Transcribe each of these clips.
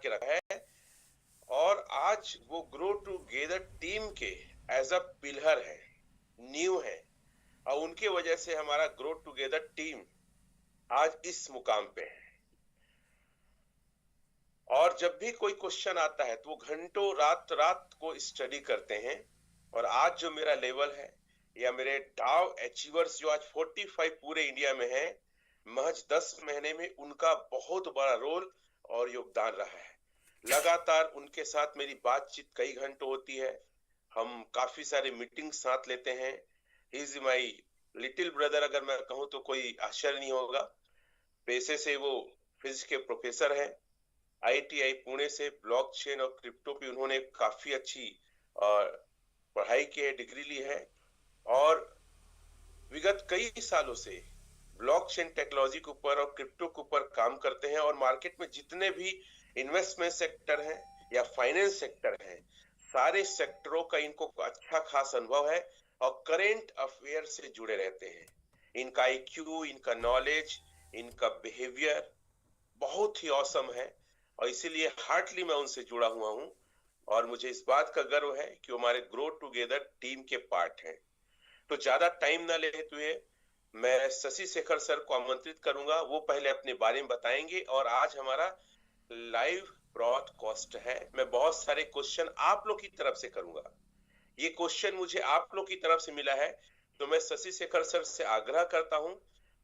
के रखा है। और आज वो ग्रो टूगेदर टीम के एज अ पिलर है, नींव है, और उनके वजह से हमारा ग्रो टूगेदर टीम आज इस मुकाम पे है। और जब भी कोई क्वेश्चन आता है तो वो घंटों रात रात को स्टडी करते हैं। और आज जो मेरा लेवल है, या मेरे डाउ अचीवर्स जो आज 45 पूरे इंडिया में है, महज 10 महीने में उनका बहुत बड़ा रोल और योगदान रहा है। लगातार उनके साथ मेरी बातचीत कई घंटों होती है, हम काफी सारे मीटिंग साथ लेते हैं। He is my little brother, अगर मैं कहूँ तो कोई आश्चर्य नहीं होगा। पेशे से वो फिजिक्स के प्रोफेसर हैं। आईआईटी पुणे से ब्लॉकचेन और क्रिप्टो पे उन्होंने काफी अच्छी पढ़ाई की है, डिग्री ली है। और विगत कई सालों से ब्लॉकचेन टेक्नोलॉजी के ऊपर और क्रिप्टो के ऊपर काम करते हैं। और मार्केट में जितने भी इन्वेस्टमेंट सेक्टर हैं या फाइनेंस सेक्टर हैं, सारे सेक्टरों का इनको अच्छा खास अनुभव है और करेंट अफेयर से जुड़े रहते हैं। इनका आईक्यू, इनका नॉलेज, इनका बिहेवियर बहुत ही औसम है, और इसीलिए हार्टली मैं उनसे जुड़ा हुआ हूं। और मुझे इस बात का गर्व है कि वो हमारे ग्रो टुगेदर टीम के पार्ट हैं। तो ज्यादा टाइम ना लेते हुए मैं शशि शेखर सर को आमंत्रित करूंगा, वो पहले अपने बारे में बताएंगे। और आज हमारा लाइव ब्रॉडकास्ट है, मैं बहुत सारे क्वेश्चन आप लोग की तरफ से करूंगा। ये क्वेश्चन मुझे आप लोग की तरफ से मिला है, तो मैं शशि शेखर सर से आग्रह करता हूं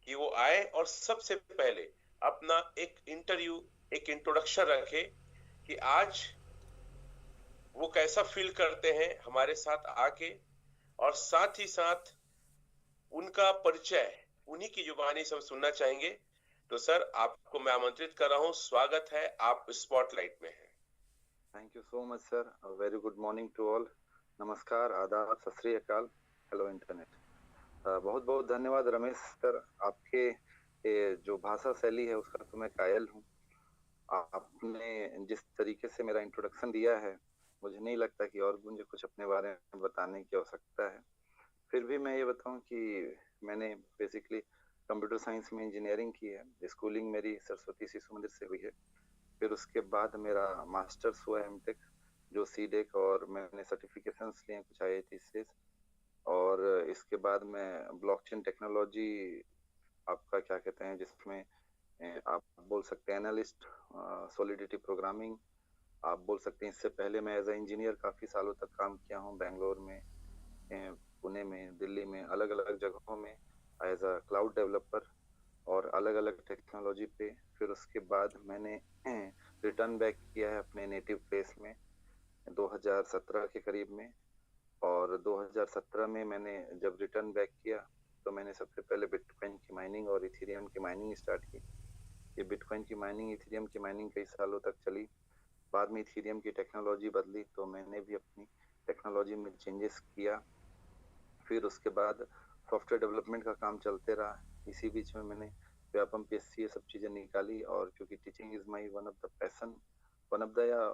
कि वो आए और सबसे पहले अपना एक इंट्रोडक्शन रखे कि आज वो कैसा फील करते हैं हमारे साथ आके। और साथ ही साथ उनका परिचय उन्हीं की जुबानी से हम सुनना चाहेंगे। तो सर, आपको मैं आमंत्रित कर रहा हूं, स्वागत है, आप स्पॉटलाइट में हैं। Thank you so much sir. Very good morning to all. नमस्कार, आदाब, सत श्री अकाल, हेलो इंटरनेट। बहुत बहुत धन्यवाद रमेश सर, आपके जो भाषा शैली है उसका तो मैं कायल हूँ। आपने जिस तरीके से मेरा इंट्रोडक्शन दिया है, मुझे नहीं लगता कि और मुझे कुछ अपने बारे में बताने की आवश्यकता है। फिर भी मैं ये बताऊं कि मैंने बेसिकली कंप्यूटर साइंस में इंजीनियरिंग की है। स्कूलिंग मेरी सरस्वती शिशु मंदिर से हुई है। फिर उसके बाद मेरा मास्टर्स हुआ एमटेक, जो सीडेक, और मैंने सर्टिफिकेशंस लिए कुछ आईआईटी से। और इसके बाद मैं ब्लॉकचेन टेक्नोलॉजी, आपका क्या कहते हैं, जिसमें आप बोल सकते हैं एनालिस्ट, सॉलिडिटी प्रोग्रामिंग आप बोल सकते हैं। इससे पहले मैं एज ए इंजीनियर काफ़ी सालों तक काम किया हूँ, बेंगलोर में, पुणे में, दिल्ली में, अलग अलग जगहों में एज अ क्लाउड डेवलपर और अलग अलग टेक्नोलॉजी पे। फिर उसके बाद मैंने रिटर्न बैक किया है अपने नेटिव प्लेस में 2017 के करीब में। और 2017 में मैंने जब रिटर्न बैक किया तो मैंने सबसे पहले बिटकॉइन की माइनिंग और इथेरियम की माइनिंग स्टार्ट की। ये बिटकॉइन की माइनिंग, इथेरियम की माइनिंग कई सालों तक चली। बाद में इथेरियम की टेक्नोलॉजी बदली तो मैंने भी अपनी टेक्नोलॉजी में चेंजेस किया। फिर उसके बाद सॉफ्टवेयर डेवलपमेंट का काम चलते रहा। इसी बीच में मैंने व्यापम पीएससी ये सब चीज़ें निकाली। और क्योंकि teaching is my one of the passion, one of the, या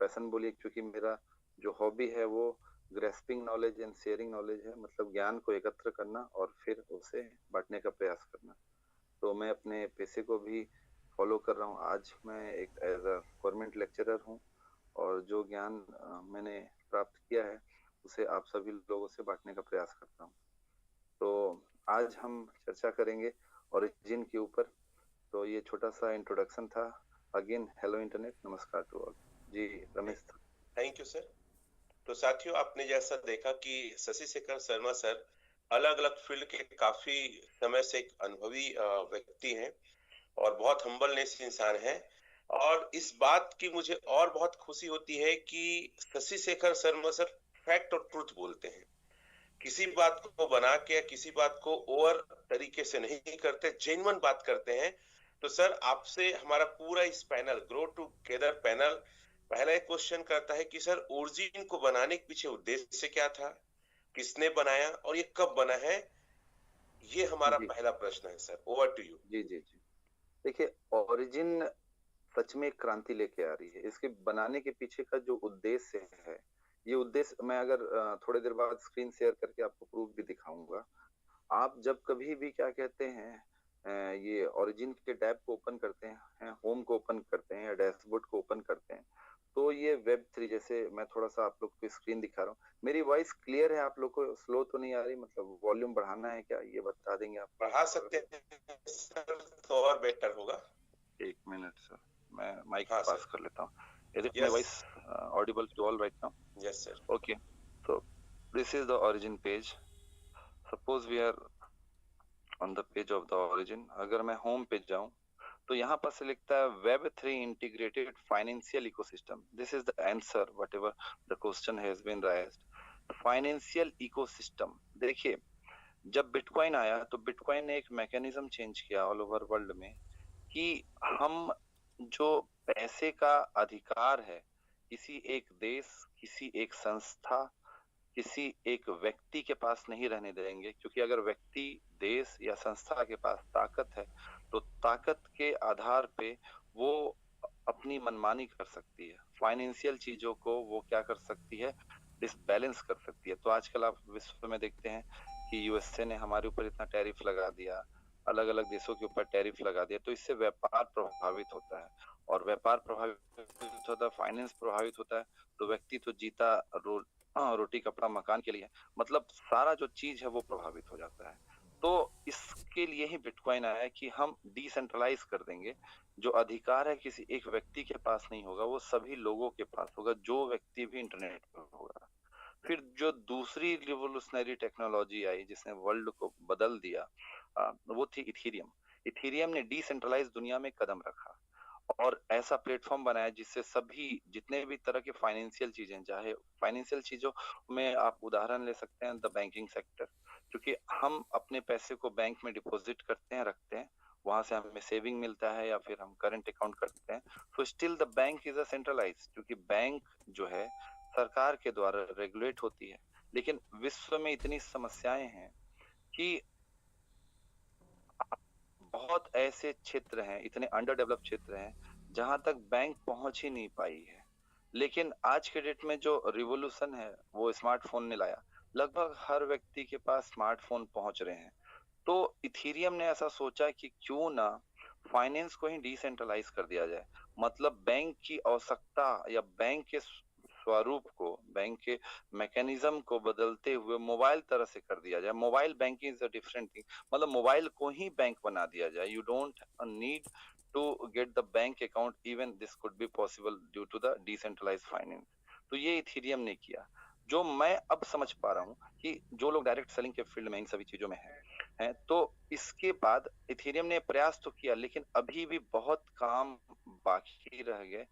पैसन बोलिए, क्योंकि मेरा जो हॉबी है वो grasping knowledge and sharing knowledge है, मतलब ज्ञान को एकत्र करना और फिर उसे बांटने का प्रयास करना। तो मैं अपने पैसे को भी फॉलो कर रहा हूँ। आज मैं एक एज अ गवर्नमेंट लेक्चरर हूँ, और जो ज्ञान मैंने प्राप्त किया है उसे आप सभी लोगों से बांटने का प्रयास करता हूँ। तो आज हम चर्चा करेंगे ओरिजिन के ऊपर। तो ये छोटा सा इंट्रोडक्शन था। अगेन हेलो इंटरनेट, नमस्कार टू ऑल। जी रमेश। Thank you sir. तो साथियों, आपने जैसा देखा कि शशि शेखर शर्मा सर अलग अलग फील्ड के काफी समय से एक अनुभवी व्यक्ति हैं और बहुत हम्बलनेस इंसान हैं। और इस बात की मुझे और बहुत खुशी होती है कि शशि शेखर शर्मा सर फैक्ट और ट्रुथ बोलते हैं। किसी बात को बना के, किसी बात को ओवर तरीके से नहीं करते, जेन्युइन बात करते हैं। तो सर, आपसे हमारा पूरा इस पैनल, ग्रो टुगेदर पैनल, पहला एक क्वेश्चन करता है कि सर, ओरिजिन को बनाने के पीछे उद्देश्य क्या था, किसने बनाया और ये कब बना है? ये हमारा जी पहला प्रश्न है सर। Over to you. जी जी जी। देखिए, ओरिजिन सच में क्रांति लेके आ रही है। इसके बनाने के पीछे का जो उद्देश्य है, ये उद्देश्य मैं अगर थोड़ी देर बाद स्क्रीन शेयर करके आपको प्रूफ भी दिखाऊंगा। आप जब कभी भी क्या कहते हैं, ये ओरिजिन के टैब को ओपन करते हैं, होम को ओपन करते हैं या डैशबोर्ड को ओपन करते जैसे मैं थोड़ा सा आप लोग को स्क्रीन दिखा रहा हूँ, मेरी वॉइस क्लियर है? आप लोग को स्लो तो नहीं आ रही? मतलब वॉल्यूम बढ़ाना है क्या, ये बता देंगे आप? बढ़ा सकते हैं सर तो और बेटर होगा। 1 मिनट सर, मैं माइक हाँ पास सर। कर लेता हूँ। Is it my yes. voice audible to all right now? Yes sir. Okay, so this is the origin page. Suppose we are on the page of the origin. अगर मैं home पे जाऊं तो यहाँ पर से लिखता है Web3 integrated financial ecosystem. This is the answer whatever the question has been raised. Financial ecosystem, देखिए जब बिटकॉइन आया तो बिटकॉइन ने एक मैकेनिज्म चेंज किया ऑल ओवर वर्ल्ड में कि हम जो पैसे का अधिकार है किसी एक देश, किसी एक संस्था, किसी एक व्यक्ति के पास नहीं रहने देंगे, क्योंकि अगर व्यक्ति, देश या संस्था के पास ताकत है तो ताकत के आधार पे वो अपनी मनमानी कर सकती है। फाइनेंशियल चीजों को वो क्या कर सकती है, डिसबैलेंस कर सकती है। तो आजकल आप विश्व में देखते हैं कि यूएसए ने हमारे ऊपर इतना टैरिफ लगा दिया, अलग अलग देशों के ऊपर टैरिफ लगा दिया, तो इससे व्यापार प्रभावित होता है और व्यापार प्रभावित होता है, फाइनेंस प्रभावित होता है, तो व्यक्ति तो जीता रोटी कपड़ा मकान के लिए, मतलब सारा जो चीज है वो प्रभावित हो जाता है। तो इसके लिए ही बिटकॉइन आया है कि हम डिसेंट्रलाइज कर देंगे, जो अधिकार है किसी एक व्यक्ति के पास नहीं होगा, वो सभी लोगों के पास होगा, जो व्यक्ति भी इंटरनेट पर होगा। फिर जो दूसरी रिवोल्यूशनरी टेक्नोलॉजी आई जिसने वर्ल्ड को बदल दिया, वो थी इथेरियम। इथेरियम ने डिसेंट्रलाइज दुनिया में कदम रखा और ऐसा प्लेटफॉर्म बनाया जिससे सभी जितने भी तरह के फाइनेंशियल चीजें, चाहे फाइनेंशियल चीजों में आप उदाहरण ले सकते हैं द बैंकिंग सेक्टर, क्योंकि हम अपने पैसे को बैंक में डिपॉजिट करते हैं, रखते हैं, वहां से हमें सेविंग मिलता है या फिर हम करंट अकाउंट करते हैं, तो still the bank is a centralise, क्योंकि बैंक जो है सरकार के द्वारा रेगुलेट होती है। लेकिन विश्व में इतनी समस्याएं हैं कि बहुत ऐसे क्षेत्र हैं, इतने अंडर डेवलप क्षेत्र हैं जहां तक बैंक पहुंच ही नहीं पाई है। लेकिन आज के डेट में जो रिवोल्यूशन है वो स्मार्टफोन ने लाया, लगभग हर व्यक्ति के पास स्मार्टफोन पहुंच रहे हैं। तो इथेरियम ने ऐसा सोचा कि क्यों ना फाइनेंस को ही डिसेंट्रलाइज कर दिया जाए, मतलब बैंक की आवश्यकता या बैंक के स्वरूप को, बैंक के मैकेनिज्म को बदलते हुए मोबाइल तरह से कर दिया जाए। Mobile banking is a different thing, मतलब मोबाइल को ही बैंक बना दिया जाए। You don't need to get the bank account, even this could be possible due to the decentralised finance. तो ये इथेरियम ने किया। जो मैं अब समझ पा रहा हूँ कि जो लोग डायरेक्ट सेलिंग के फील्ड में इन सभी चीजों में हैं, तो इसके बाद इथेरियम ने प्रयास तो किया, लेकिन अभी भी बहुत काम बाकी रह गए।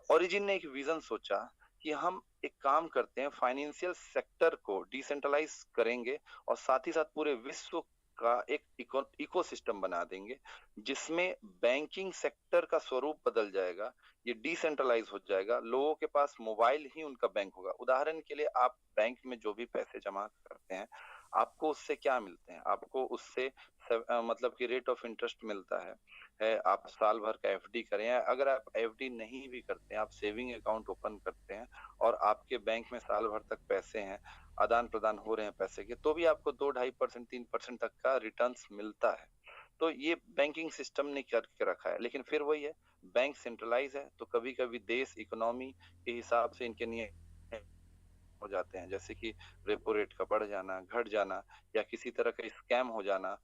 ओरिजिन ने एक विजन सोचा कि हम एक काम करते हैं, फाइनेंशियल सेक्टर को डिसेंट्रलाइज करेंगे और साथ ही साथ पूरे विश्व का एक इकोसिस्टम बना देंगे जिसमें बैंकिंग सेक्टर का स्वरूप बदल जाएगा, ये डिसेंट्रलाइज हो जाएगा, लोगों के पास मोबाइल ही उनका बैंक होगा। उदाहरण के लिए आप बैंक में जो भी पैसे जमा करते हैं, आपको उससे क्या मिलते हैं? आपको उससे मतलब कि रेट ऑफ इंटरेस्ट मिलता है। आप साल भर का एफडी करें, अगर आप एफडी नहीं भी करते हैं, आप सेविंग अकाउंट ओपन करते हैं और आपके बैंक में साल भर तक पैसे हैं, आदान प्रदान हो रहे हैं पैसे के, तो भी आपको 2-2.5%, 3% तक का रिटर्न्स मिलता है। तो ये बैंकिंग सिस्टम ने करके रखा है। लेकिन फिर वही है, बैंक सेंट्रलाइज है तो कभी कभी देश इकोनॉमी के हिसाब से इनके नियम हो जाते हैं, जैसे कि रेपो रेट का बढ़ जाना, घट जाना, या किसी तरह का स्कैम हो जाना।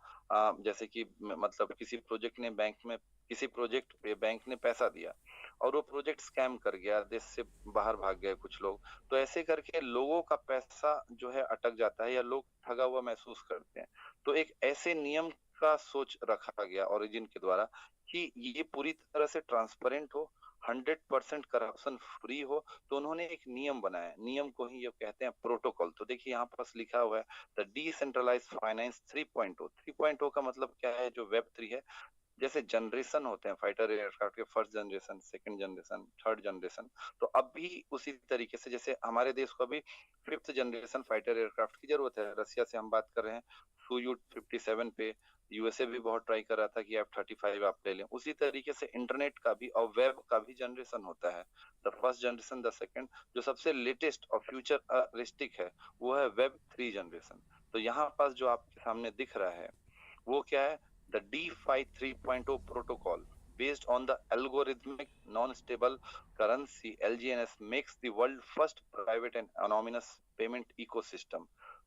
जैसे कि मतलब किसी प्रोजेक्ट पे बैंक ने पैसा दिया और वो प्रोजेक्ट स्कैम कर गया, देश से बाहर भाग गए कुछ लोग, तो ऐसे करके लोगों का पैसा जो है अटक जाता है या लोग ठगा हुआ महसूस करते हैं। तो एक ऐसे नियम का सोच रखा गया ओरिजिन के द्वारा कि ये पूरी तरह से ट्रांसपेरेंट हो, 100% करप्शन फ्री हो। तो उन्होंने एक नियम बनाया, नियम को ही ये कहते हैं प्रोटोकॉल। तो देखिए यहाँ पास लिखा हुआ है द डिसेंट्रलाइज फाइनेंस 3.0। 3.0 का मतलब क्या है? जो वेब 3 है, जैसे जनरेशन होते हैं फाइटर एयरक्राफ्ट के, first generation, second generation, third generation, तो अब भी उसी तरीके से जैसे हमारे देश को अभी 5th जनरेशन फाइटर एयरक्राफ्ट की जरूरत है। रसिया से हम बात कर रहे हैं Su 57 पे, यूएसए भी बहुत ट्राई कर रहा था कि F-35 आप ले लें। उसी तरीके से इंटरनेट का भी और वेब का भी जनरेशन होता है, the first generation, the second. जो सबसे लेटेस्ट और फ्यूचरिस्टिक है वो है वेब 3 जनरेशन। तो यहाँ पास जो आपके सामने दिख रहा है वो क्या है? The DeFi 3.0 protocol. based on the algorithmic non-stable currency LGNS makes the world first private and anonymous payment ecosystem.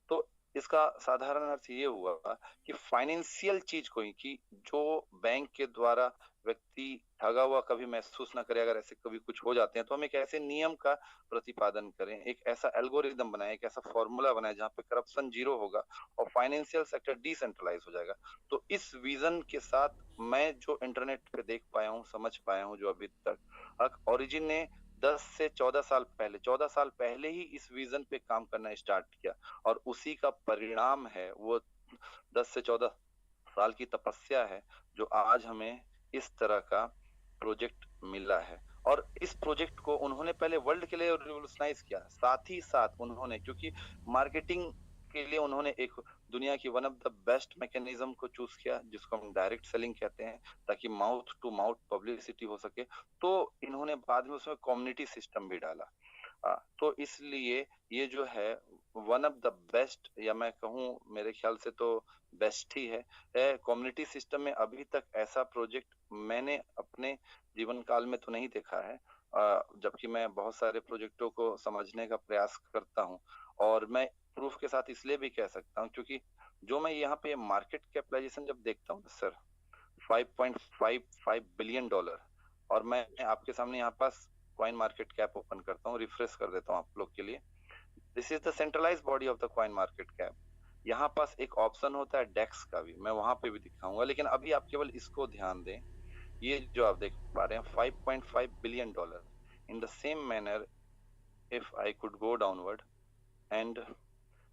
तो इसका साधारण अर्थ ये हुआ कि फाइनेंशियल चीज कोई की जो बैंक के द्वारा व्यक्ति ठगा हुआ कभी महसूस ना करे, अगर ऐसे कभी कुछ हो जाते हैं तो हम एक ऐसे नियम का प्रतिपादन करें, एक ऐसा एल्गोरिदम बनाए, एक ऐसा फॉर्मूला बनाए जहाँ पे करप्शन जीरो होगा और फाइनेंशियल सेक्टर डिसेंट्रलाइज हो जाएगा। तो इस विजन के साथ मैं जो इंटरनेट पे देख पाया हूँ, समझ पाया हूँ, जो अभी तक ओरिजिन ने 10 से 14 साल पहले ही इस विजन पे काम करना स्टार्ट किया और उसी का परिणाम है वो 10 से 14 साल की तपस्या है जो आज हमें इस तरह का प्रोजेक्ट मिला है। और इस प्रोजेक्ट को उन्होंने पहले वर्ल्ड के लिए रिवोल्यूशनाइज किया, साथ ही साथ उन्होंने, क्योंकि मार्केटिंग के लिए उन्होंने एक दुनिया की one of the best mechanism को चूज किया जिसको हम डायरेक्ट सेलिंग कहते हैं, ताकि माउथ टू माउथ पब्लिसिटी हो सके। तो इन्होंने बाद में उसमें कम्युनिटी सिस्टम भी डाला। तो इसलिए ये जो है वन ऑफ द बेस्ट, या मैं कहूँ मेरे ख्याल से तो बेस्ट ही है। कम्युनिटी सिस्टम में अभी तक ऐसा प्रोजेक्ट मैंने अपने जीवन काल में तो नहीं देखा है, जबकि मैं बहुत सारे प्रोजेक्टों को समझने का प्रयास करता हूँ। और मैं प्रूफ के साथ इसलिए भी कह सकता हूँ क्योंकि जो मैं यहाँ पे मार्केट कैपिटलाइजेशन जब देखता हूँ सर, $5.55 बिलियन, और मैं आपके सामने यहाँ पास कॉइन मार्केट कैप ओपन करता हूँ, रिफ्रेश कर देता हूँ आप लोग के लिए। This is the centralise body of the coin market cap. यहाँ पास एक ऑप्शन होता है डेक्स का भी, मैं वहां पे भी दिखाऊंगा, लेकिन अभी आप केवल इसको ध्यान दें। ये जो आप देख पा रहे हैं $5.5 billion. In the same manner if I could go downward and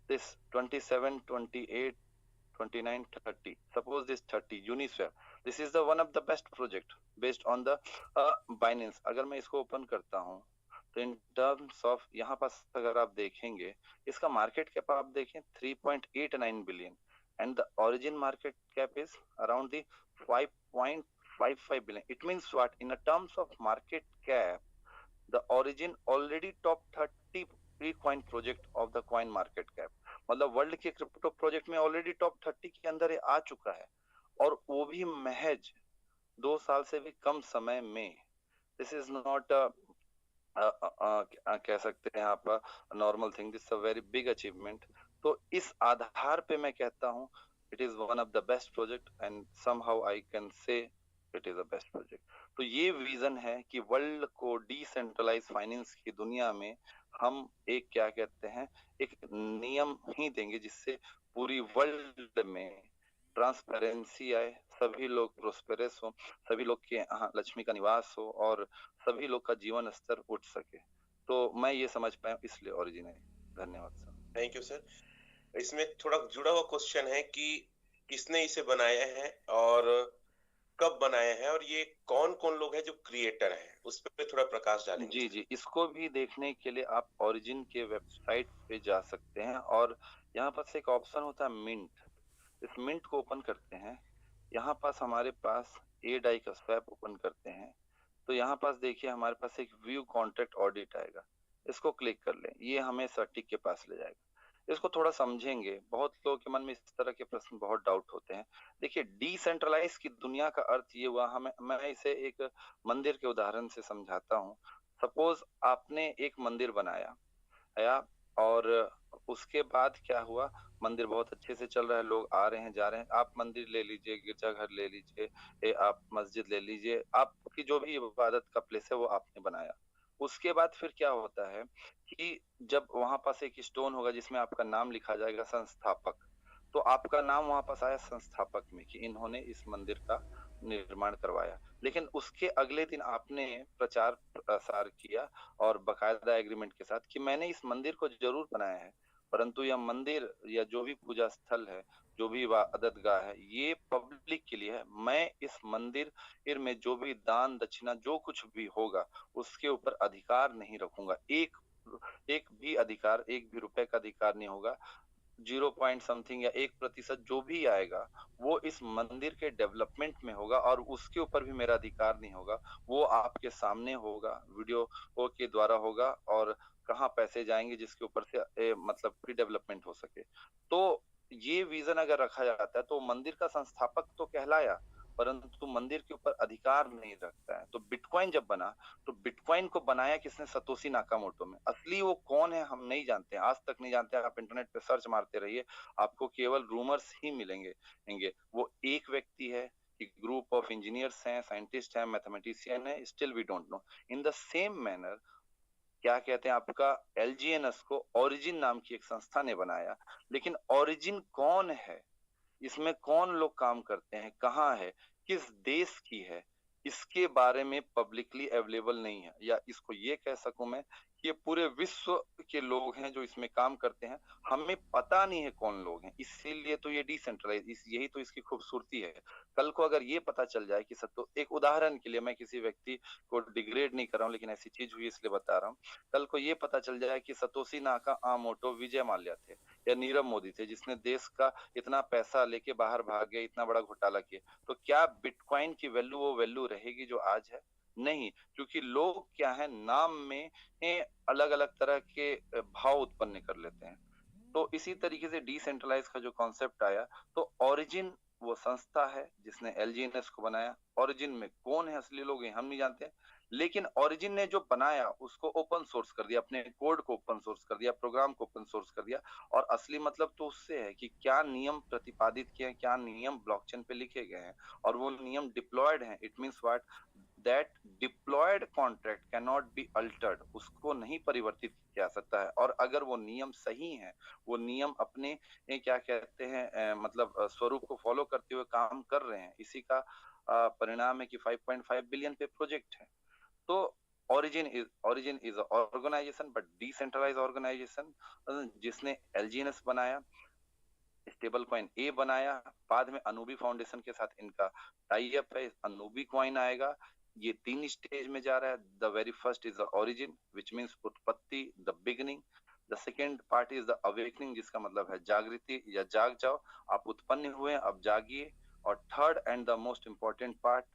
this 27, 28, 29, 30, suppose this 30 Uniswap, this is the one of the best project based on the Binance। अगर मैं इसको ओपन करता हूँ तो इन टर्म्स ऑफ यहाँ पास अगर आप देखेंगे इसका मार्केट कैप आप देखें 3.89 billion and the origin market cap is around the 5.55 billion। it means what? In a terms of market cap, the origin already top 30 pre-coin project of the coin market cap, मतलब world के crypto project में already top 30 के अंदर आ चुका है, और वो भी महज 2 साल से भी कम समय में। दिस इज नॉट कह सकते हैं आप normal thing, this a very big achievement. तो इस आधार पे मैं कहता हूँ it is one of the best project and somehow I can say it is a best project. तो ये विजन है कि वर्ल्ड को डिसेंट्रलाइज फाइनेंस की दुनिया में हम एक क्या कहते हैं, एक नियम ही देंगे जिससे पूरी वर्ल्ड में ट्रांसपेरेंसी आए, सभी लोग प्रोस्पेरस हो, सभी लोग के यहाँ लक्ष्मी का निवास हो और सभी लोग का जीवन स्तर उठ सके। तो मैं ये समझ पाया, इसलिए ओरिजिन है। धन्यवाद सर। Thank you sir. इसमें थोड़ा जुड़ा हुआ क्वेश्चन है कि किसने इसे बनाया है और कब बनाया है और ये कौन कौन लोग हैं जो क्रिएटर हैं, उस पर थोड़ा प्रकाश डालेंगे। जी जी, इसको भी देखने के लिए आप ओरिजिन के वेबसाइट पे जा सकते हैं और यहाँ पास एक ऑप्शन होता है मिंट। इस मिंट को ओपन करते हैं, यहाँ पास हमारे पास ए डाई का स्वैप ओपन करते हैं, तो यहाँ पास देखिए हमारे पास एक व्यू कॉन्ट्रैक्ट ऑडिट आएगा, इसको क्लिक कर लें, ये हमें सर्टिक के पास ले जाएगा। इसको थोड़ा समझेंगे, बहुत लोगों के मन में इस तरह के प्रश्न बहुत डाउट होते हैं। देखिए डिसेंट्रलाइज की दुनिया का अर्थ ये हुआ, हमें मैं इसे एक मंदिर के उदाहरण से समझाता हूँ। सपोज आपने एक मंदिर बनाया या, और उसके बाद क्या हुआ, मंदिर बहुत अच्छे से चल रहा है, लोग आ रहे हैं जा रहे हैं, आप मंदिर ले लीजिए, गिरजाघर ले लीजिए, आप मस्जिद ले लीजिए, आपकी जो भी इबादत का प्लेस है वो आपने बनाया। उसके बाद फिर क्या होता है कि जब वहां पास एक स्टोन होगा जिसमें आपका नाम लिखा जाएगा संस्थापक, तो आपका नाम वहां पास आया संस्थापक में कि इन्होंने इस मंदिर का निर्माण करवाया। लेकिन उसके अगले दिन आपने प्रचार प्रसार किया और बकायदा एग्रीमेंट के साथ कि मैंने इस मंदिर को जरूर बनाया है, परंतु यह मंदिर या जो भी पूजा स्थल है, जो भी इबादत गाह है, ये पब्लिक के लिए है। मैं इस मंदिर में जो भी दान दक्षिणा जो कुछ भी होगा उसके ऊपर अधिकार नहीं रखूंगा, एक भी अधिकार, एक भी रुपए का अधिकार नहीं होगा। 0 पॉइंट समथिंग या 1% जो भी आएगा वो इस मंदिर के डेवलपमेंट में होगा और उसके ऊपर भी मेरा अधिकार नहीं होगा। वो आपके सामने होगा, वीडियो के द्वारा होगा, और कहाँ पैसे जाएंगे जिसके ऊपर से मतलब प्री डेवलपमेंट हो सके। तो ये विजन अगर रखा जाता है तो मंदिर का संस्थापक तो कहलाया, परंतु मंदिर के ऊपर अधिकार नहीं रखता है। तो बिटकॉइन जब बना तो बिटकॉइन को बनाया किसने? सतोशी नाकामोटो में। असली वो कौन है हम नहीं जानते, आज तक नहीं जानते। आप इंटरनेट पे सर्च मारते रहिए, आपको केवल रूमर्स ही मिलेंगे। वो एक व्यक्ति है, एक ग्रुप ऑफ इंजीनियर्स हैं, साइंटिस्ट हैं, मैथमेटिशियन है, still we don't know. In the same manner क्या कहते हैं आपका, एलजीएनएस को ओरिजिन नाम की एक संस्था ने बनाया, लेकिन ओरिजिन कौन है, इसमें कौन लोग काम करते हैं, कहाँ है, किस देश की है, इसके बारे में पब्लिकली अवेलेबल नहीं है। या इसको ये कह सकूं मैं कि ये पूरे विश्व के लोग हैं जो इसमें काम करते हैं, हमें पता नहीं है कौन लोग हैं। इसीलिए तो ये डिसेंट्रलाइज, यही तो इसकी खूबसूरती है। कल को अगर ये पता चल जाए कि सत्तो, एक उदाहरण के लिए, मैं किसी व्यक्ति को डिग्रेड नहीं कर रहा हूँ, लेकिन ऐसी चीज हुई इसलिए बता रहा हूँ, कल को ये पता चल जाए कि सतोशी नाकामोटो विजय माल्या थे या नीरव मोदी थे, जिसने देश का इतना पैसा लेके बाहर भाग गए, इतना बड़ा घोटाला किया, तो क्या बिटकॉइन की वैल्यू वो वैल्यू रहेगी जो आज है? नहीं, क्योंकि लोग क्या है, नाम में अलग अलग तरह के भाव उत्पन्न कर लेते हैं। तो इसी तरीके से डिसेंट्रलाइज का जो कॉन्सेप्ट आया, तो ओरिजिन वो संस्था है जिसने एलजीएनएस को बनाया। ओरिजिन में कौन है असली लोग हैं हम नहीं जानते, लेकिन ओरिजिन ने जो बनाया उसको ओपन सोर्स कर दिया, अपने कोड को ओपन सोर्स कर दिया, प्रोग्राम को ओपन सोर्स कर दिया। और असली मतलब तो उससे है कि क्या नियम प्रतिपादित किए हैं, क्या नियम ब्लॉकचेन पे लिखे गए हैं, और वो नियम डिप्लॉयड हैं। It means what, that deployed contract can not be altered, उसको नहीं परिवर्तित किया जा सकता है। और अगर वो नियम सही है, वो नियम अपने क्या कहते हैं मतलब स्वरूप को फॉलो करते हुए काम कर रहे हैं, इसी का परिणाम है कि 5.5 बिलियन पे प्रोजेक्ट है। तो origin is organisation, but decentralise organisation, जिसने एलजीएनएस बनाया, स्टेबल कॉइन ए बनाया, बाद में अनूबी फाउंडेशन के साथ इनका टाई अप है, अनूबी कॉइन आएगा। ये 3 स्टेज में जा रहा है। The very first is the origin, which means उत्पत्ति, the beginning. The second part is the awakening, जिसका मतलब है जागृति या जाग जाओ, आप उत्पन्न हुए, अब जागिए। और third and the most important part,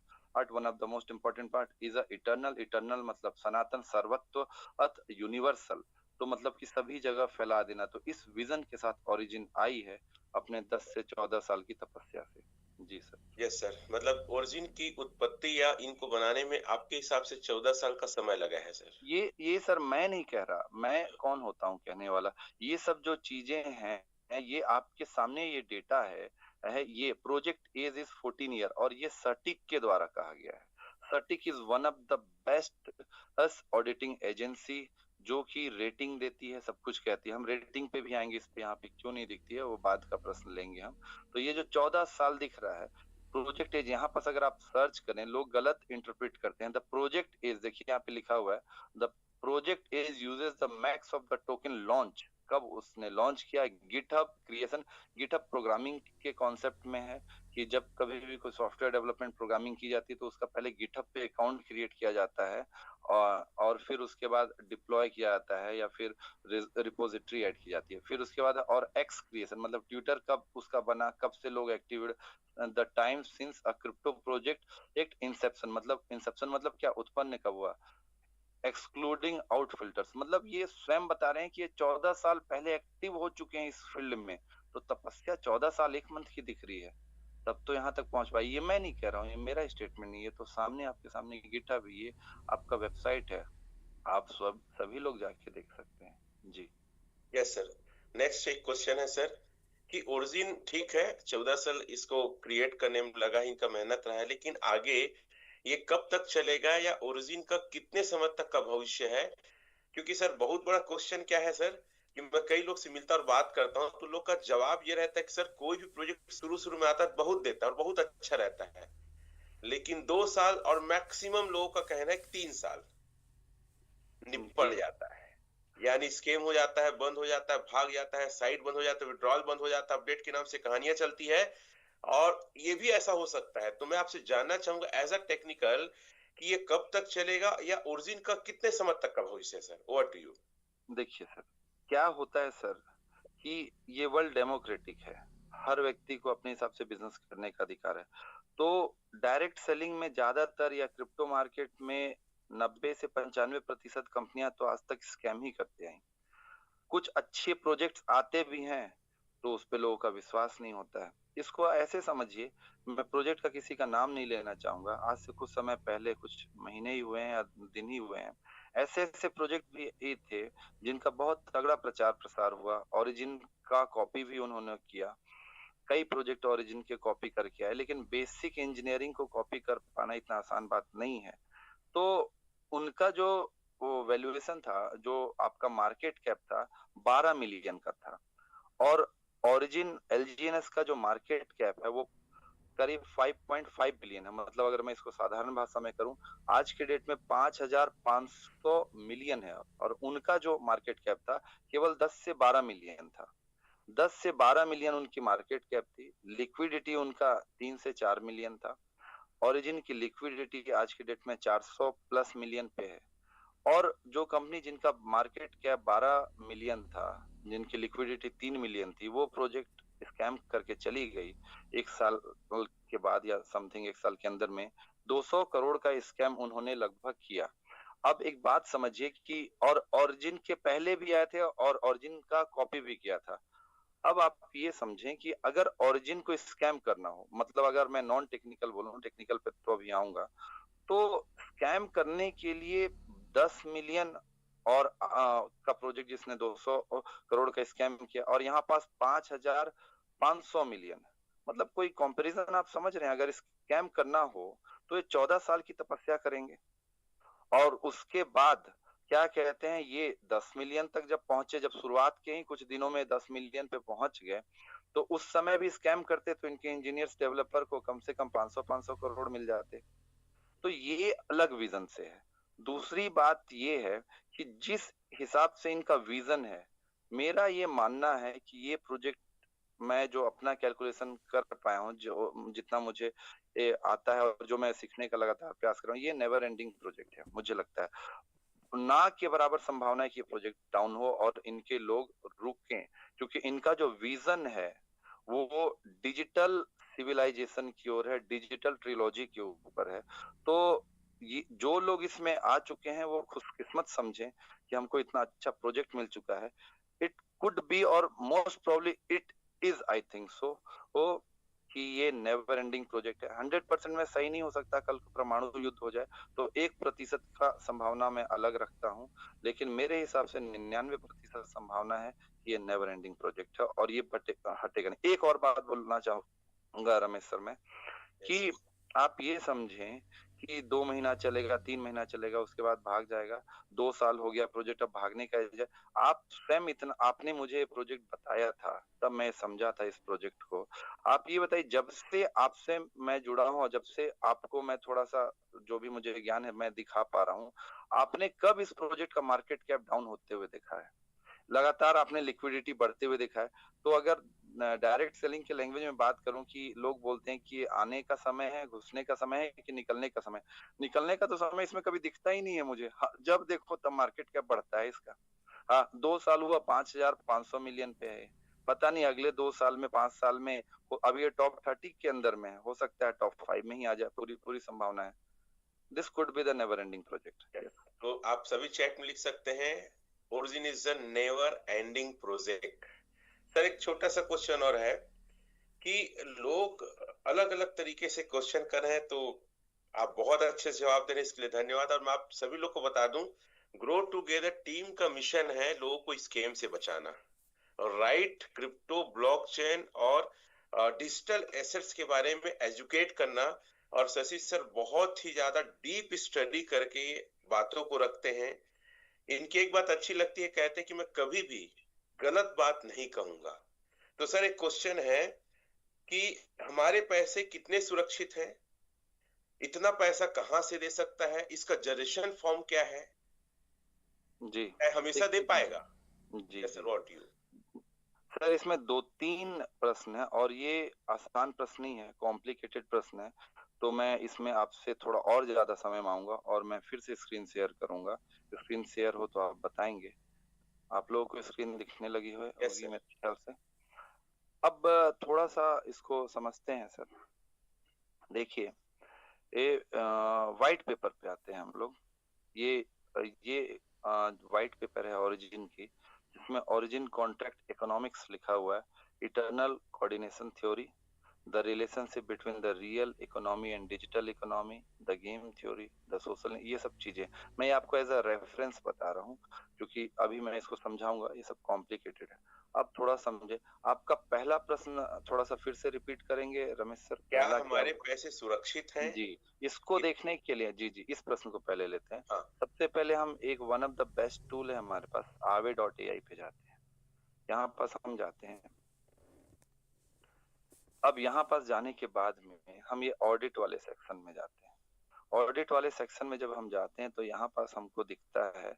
one of the most important part is eternal. Eternal मतलब सनातन, सर्वत्व, अत यूनिवर्सल, तो मतलब कि सभी जगह फैला देना। तो इस विजन के साथ ओरिजिन आई है अपने 10 से 14 साल की तपस्या से। जी सर। यस सर, मतलब ओरिजिन की उत्पत्ति या इनको बनाने में आपके हिसाब से 14 साल का समय लगा है सर? ये सर मैं नहीं कह रहा, मैं कौन होता हूँ कहने वाला। ये सब जो चीजें हैं, ये आपके सामने ये डेटा है। ये प्रोजेक्ट एज इज 14 ईयर, और ये सर्टिक के द्वारा कहा गया है। CertiK is one of the best auditing agency, जो कि रेटिंग देती है, सब कुछ कहती है। हम रेटिंग पे भी आएंगे, इस पे यहाँ पे क्यों नहीं दिखती है वो बाद का प्रश्न लेंगे हम। तो ये जो 14 साल दिख रहा है प्रोजेक्ट एज, यहाँ पास अगर आप सर्च करें, लोग गलत इंटरप्रेट करते हैं। द प्रोजेक्ट एज देखिए यहाँ पे लिखा हुआ है, the project age uses the max of the token launch. कब उसने लॉन्च किया? गिटहब क्रिएशन, गिटहब प्रोग्रामिंग के कॉन्सेप्ट में है कि जब कभी भी कोई सॉफ्टवेयर डेवलपमेंट प्रोग्रामिंग की जाती है तो उसका पहले गिटहब पे अकाउंट क्रिएट किया जाता है, और फिर उसके बाद डिप्लॉय किया जाता है, या फिर रिपोजिटरी ऐड की जाती है। फिर उसके बाद और एक्स क्रिएशन, मतलब ट्विटर कब उसका बना, कब से लोग active, the time since a crypto project एक इंसेप्शन, मतलब क्या, उत्पन्न कब हुआ। एक्सक्लूडिंग आउट फिल्टर्स, मतलब ये स्वयं बता रहे हैं कि ये 14 साल पहले एक्टिव हो चुके हैं इस फील्ड में। तो तपस्या 14 साल 1 मंथ की दिख रही है, तब तो यहाँ तक पहुंच पाई। ये मैं नहीं कह रहा हूँ, ये मेरा स्टेटमेंट नहीं है, तो सामने आपके सामने गिटहब है, ये आपका वेबसाइट है, आप सभी लोग जाके देख सकते हैं। जी यस सर। नेक्स्ट एक क्वेश्चन है सर कि ओरिजिन ठीक है, 14 साल इसको क्रिएट करने में लगा, इनका मेहनत रहा है, लेकिन आगे ये कब तक चलेगा या ओरिजिन का कितने समय तक का भविष्य है? क्योंकि सर बहुत बड़ा क्वेश्चन क्या है सर कि मैं कई लोग से मिलता और बात करता हूँ तो लोग का जवाब ये रहता है कि सर कोई भी प्रोजेक्ट शुरू में आता है बहुत देता है और बहुत अच्छा रहता है, लेकिन 2 साल और मैक्सिमम लोगों का कहना है कि 3 साल निपट जाता है, यानी स्कैम हो जाता है, बंद हो जाता है, भाग जाता है, साइट बंद हो जाता है, विड्रॉल बंद हो जाता है, अपडेट के नाम से कहानियां चलती है। और ये भी ऐसा हो सकता है, तो मैं आपसे जानना चाहूंगा एज अ टेक्निकल कि ये कब तक चलेगा या ओरिजिन का कितने समय तक का भविष्य है सर? Over to you. देखिए सर, क्या होता है सर कि ये वर्ल्ड डेमोक्रेटिक है, हर व्यक्ति को अपने हिसाब से बिजनेस करने का अधिकार है। तो डायरेक्ट सेलिंग में ज्यादातर, या क्रिप्टो मार्केट में 90 से 95% कंपनियां तो आज तक स्कैम ही करते हैं। कुछ अच्छे प्रोजेक्ट्स आते भी हैं तो उस पे लोगों का विश्वास नहीं होता है। इसको ऐसे समझिए, मैं प्रोजेक्ट का किसी का नाम नहीं लेना चाहूंगा, आज से कुछ समय पहले, कुछ महीने ही हुए हैं या दिन ही हुए हैं, ऐसे ऐसे प्रोजेक्ट भी ही थे जिनका बहुत तगड़ा प्रचार प्रसार हुआ, ओरिजिन का कॉपी भी उन्होंने किया, कई प्रोजेक्ट ओरिजिन के कॉपी करके आए, लेकिन बेसिक इंजीनियरिंग को कॉपी कर पाना इतना आसान बात नहीं है। तो उनका जो वो वैल्यूएशन था, जो आपका मार्केट कैप था, 12 मिलियन का था, और ओरिजिन एलजीएनएस का जो मार्केट कैप है वो करीब 5.5 बिलियन है। मतलब अगर मैं इसको साधारण भाषा में करूं, आज के डेट में 5,500 मिलियन है, और उनका जो मार्केट कैप था केवल 10 से 12 मिलियन था। 10 से 12 मिलियन उनकी मार्केट कैप थी, लिक्विडिटी उनका 3 से 4 मिलियन था। ओरिजिन की लिक्विडिटी आज के डेट में 400 प्लस मिलियन पे है। और जो कंपनी जिनका मार्केट कैप 12 मिलियन था, जिनकी लिक्विडिटी 3 मिलियन थी, वो प्रोजेक्ट स्कैम करके चली गई। एक साल के बाद या समथिंग एक साल के अंदर में 200 करोड़ का स्कैम उन्होंने लगभग किया। अब एक बात समझिए कि और ओरिजिन के पहले भी आए थे और ओरिजिन का कॉपी भी किया था। अब आप ये समझें कि अगर ओरिजिन को स्कैम करना हो, मतलब अगर मैं नॉन टेक्निकल बोलूं, टेक्निकल पे तो अभी आऊंगा, तो स्कैम करने के लिए 10 मिलियन और का प्रोजेक्ट जिसने 200 करोड़ का स्कैम किया, और यहाँ पास 5,500 मिलियन, मतलब कोई कंपैरिजन आप समझ रहे हैं? अगर स्कैम करना हो तो ये 14 साल की तपस्या करेंगे, और उसके बाद क्या कहते हैं, ये 10 मिलियन तक जब पहुंचे, जब शुरुआत के ही कुछ दिनों में 10 मिलियन पे पहुंच गए, तो उस समय भी स्कैम करते तो इनके इंजीनियर्स डेवलपर को कम से कम 500 करोड़ मिल जाते। तो ये अलग विजन से है। दूसरी बात ये है कि जिस हिसाब से इनका विजन है, मेरा ये मानना है कि ये प्रोजेक्ट, मैं जो अपना कैलकुलेशन कर पाया हूँ, जो जितना मुझे आता है और जो मैं सीखने का लगातार प्रयास कर रहा हूँ, ये नेवर एंडिंग प्रोजेक्ट है। मुझे लगता है ना के बराबर संभावना है कि ये प्रोजेक्ट डाउन हो और इनके लोग रुकें, क्योंकि इनका जो विजन है वो डिजिटल सिविलाइजेशन की ओर है, डिजिटल ट्रिलॉजी के ऊपर है। तो ये जो लोग इसमें आ चुके हैं वो खुशकिस्मत समझें कि हमको इतना अच्छा प्रोजेक्ट मिल चुका है। इट कुड बी और most probably it is, I think so, वो कि ये नेवर एंडिंग प्रोजेक्ट है। 100% में सही नहीं हो सकता, कल को परमाणु युद्ध हो जाए तो 1% का संभावना मैं अलग रखता हूँ, लेकिन मेरे हिसाब से 99% संभावना है कि ये नेवर एंडिंग प्रोजेक्ट है और ये हटेगा नहीं। एक और बात बोलना चाहूंगा रमेश सर मैं, कि आप ये समझें कि 2 महीना चलेगा, 3 महीना चलेगा, उसके बाद भाग जाएगा। 2 साल हो गया प्रोजेक्ट, अब भागने का एज है। आप स्वयं इतना, आपने मुझे प्रोजेक्ट बताया था तब मैं समझा था इस प्रोजेक्ट को। आप ये बताइए, जब से आपसे मैं जुड़ा हूँ और जब से आपको मैं थोड़ा सा जो भी मुझे ज्ञान है मैं दिखा पा रहा हूँ, आपने कब इस प्रोजेक्ट का मार्केट कैप डाउन होते हुए देखा है? लगातार आपने लिक्विडिटी बढ़ते हुए देखा है। तो अगर डायरेक्ट सेलिंग के लैंग्वेज में बात करूं कि लोग बोलते हैं कि आने का समय है, घुसने का समय है, कि निकलने का समय, निकलने का तो समय इसमें कभी दिखता ही नहीं है मुझे। हाँ, जब देखो तब मार्केट कैप बढ़ता है इसका। हाँ, 2 साल हुआ 5,500 मिलियन पे है, पता नहीं अगले 2 साल में, 5 साल में अभी ये टॉप 30 के अंदर में है, हो सकता है टॉप 5 में ही आ जाए, पूरी पूरी संभावना है। This could be the never ending project. तो आप सभी चैट में लिख सकते हैं, origin is the never ending project. Sir एक छोटा सा क्वेश्चन और है कि लोग अलग अलग तरीके से क्वेश्चन कर रहे हैं, तो आप बहुत अच्छे से जवाब दे रहे हैं, इसके लिए धन्यवाद। और मैं आप सभी लोग को बता दूं, ग्रो टुगेदर टीम का मिशन है लोगों को स्कैम से बचाना, राइट क्रिप्टो ब्लॉकचेन और डिजिटल एसेट्स के बारे में एजुकेट करना। और शशि सर बहुत ही ज्यादा डीप स्टडी करके बातों को रखते हैं। इनकी एक बात अच्छी लगती है, कहते हैं कि मैं कभी भी गलत बात नहीं कहूंगा। तो सर एक क्वेश्चन है कि हमारे पैसे कितने सुरक्षित हैं, इतना पैसा कहां से दे सकता है, इसका जनरेशन फॉर्म क्या है, जी, हमेशा दे पाएगा? जी yes sir, what you? Sir, इसमें 2-3 प्रश्न है और ये आसान प्रश्न नहीं है, कॉम्प्लिकेटेड प्रश्न है। तो मैं इसमें आपसे थोड़ा और ज्यादा समय मांगूंगा और मैं फिर से स्क्रीन शेयर करूंगा। स्क्रीन शेयर हो तो आप बताएंगे? आप लोगों को स्क्रीन दिखने लगी यस होगी सर। मेरे ख्याल से। अब थोड़ा सा इसको समझते हैं सर। देखिए, ये व्हाइट पेपर पे आते हैं हम लोग। ये ये व्हाइट पेपर है ओरिजिन की, जिसमें ओरिजिन कॉन्ट्रैक्ट इकोनॉमिक्स लिखा हुआ है, eternal coordination theory, the relationship between the real economy and digital economy, the game theory, the social, ये सब चीजें मैं आपको एज अ रेफरेंस बता रहा हूँ, क्योंकि अभी मैं इसको समझाऊंगा, ये सब कॉम्प्लिकेटेड है। आप थोड़ा समझे। आपका पहला प्रश्न थोड़ा सा फिर से रिपीट करेंगे रमेश सर? क्या पहला क्या? हमारे पैसे सुरक्षित हैं? जी, इसको कि देखने के लिए जी जी इस प्रश्न को पहले लेते हैं। हाँ, सबसे पहले हम एक one of the best tool है हमारे पास, aave.ai पे जाते हैं। यहाँ पास हम जाते हैं। अब यहाँ पास जाने के बाद में हम ये ऑडिट वाले सेक्शन में जाते हैं। ऑडिट वाले सेक्शन में जब हम जाते हैं तो यहाँ पास हमको दिखता है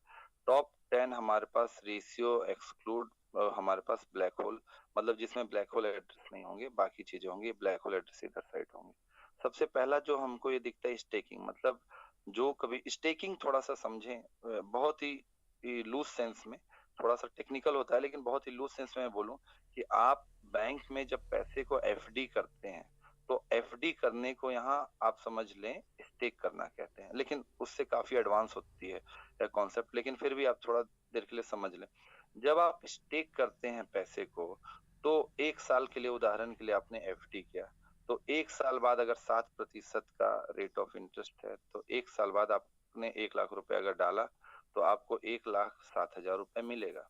टॉप 10 हमारे पास रेशियो एक्सक्लूड, हमारे पास ब्लैक होल, मतलब जिसमें ब्लैक होल एड्रेस नहीं होंगे, बाकी चीजें होंगी, ब्लैक होल एड्रेस इधर साइड होंगे। सबसे पहला जो हमको ये दिखता है स्टेकिंग, मतलब जो कभी स्टेकिंग थोड़ा सा समझें, बहुत ही लूज सेंस में, थोड़ा सा टेक्निकल होता है लेकिन बहुत ही लूज सेंस में बोलूं कि आप बैंक में जब पैसे को एफडी करते हैं तो एफडी करने को यहाँ आप समझ लें स्टेक करना कहते हैं, लेकिन उससे काफी एडवांस होती है कॉन्सेप्ट, लेकिन फिर भी आप थोड़ा देर के लिए समझ लें। जब आप स्टेक करते हैं पैसे को तो 1 साल के लिए, उदाहरण के लिए आपने एफडी किया, तो 1 साल बाद अगर 7% का रेट ऑफ इंटरेस्ट है तो 1 साल बाद आपने 1 लाख रुपए अगर डाला तो आपको 1,07,000 रुपए मिलेगा।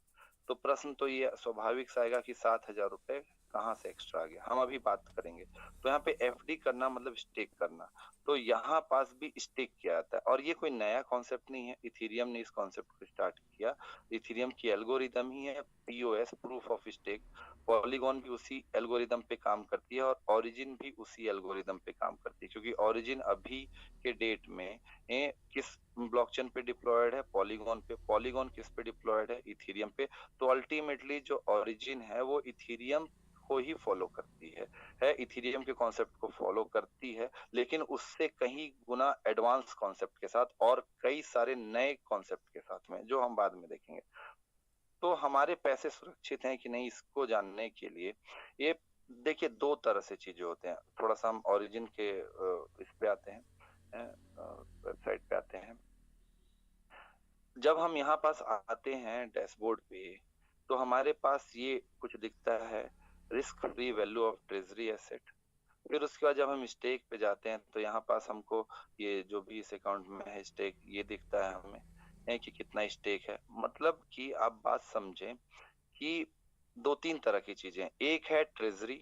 तो प्रश्न तो ये स्वाभाविक सा आएगा कि 7,000 रुपए कहाँ से एक्स्ट्रा आ गया, हम अभी बात करेंगे। तो यहाँ पे एफडी करना मतलब स्टेक करना, तो यहाँ पास भी स्टेक किया जाता है, और ये कोई नया कॉन्सेप्ट नहीं है, इथेरियम ने इस कॉन्सेप्ट को स्टार्ट किया। इथेरियम की एल्गोरिदम ही है POS, proof of stake. Polygon भी उसी एल्गोरिदम पे काम करती है और ओरिजिन भी उसी एल्गोरिदम पे काम करती है, क्योंकि ओरिजिन अभी के डेट में किस ब्लॉकचेन पे डिप्लॉयड है? पॉलीगॉन पे। पॉलीगॉन किस पे डिप्लॉयड है? इथेरियम पे। तो अल्टीमेटली जो ओरिजिन है वो इथेरियम को ही फॉलो करती है इथेरियम के कॉन्सेप्ट को फॉलो करती है, लेकिन उससे कहीं गुना एडवांस कॉन्सेप्ट के साथ और कई सारे नए कॉन्सेप्ट के साथ में, जो हम बाद में देखेंगे। तो हमारे पैसे सुरक्षित हैं कि नहीं, इसको जानने के लिए ये देखिए 2 तरह से चीजें होते हैं। थोड़ा सा हम ओरिजिन के इस पे आते हैं, वेबसाइट पे आते हैं। जब हम यहाँ पास आते हैं डैशबोर्ड पे तो हमारे पास ये कुछ दिखता है, risk free value of treasury asset. फिर उसके बाद जब हम स्टेक पे जाते हैं तो यहाँ पास हमको ये जो भी इस अकाउंट में है स्टेक ये दिखता है हमें कि कितना स्टेक है। मतलब कि आप बात समझें कि 2-3 तरह की चीजें, एक है ट्रेजरी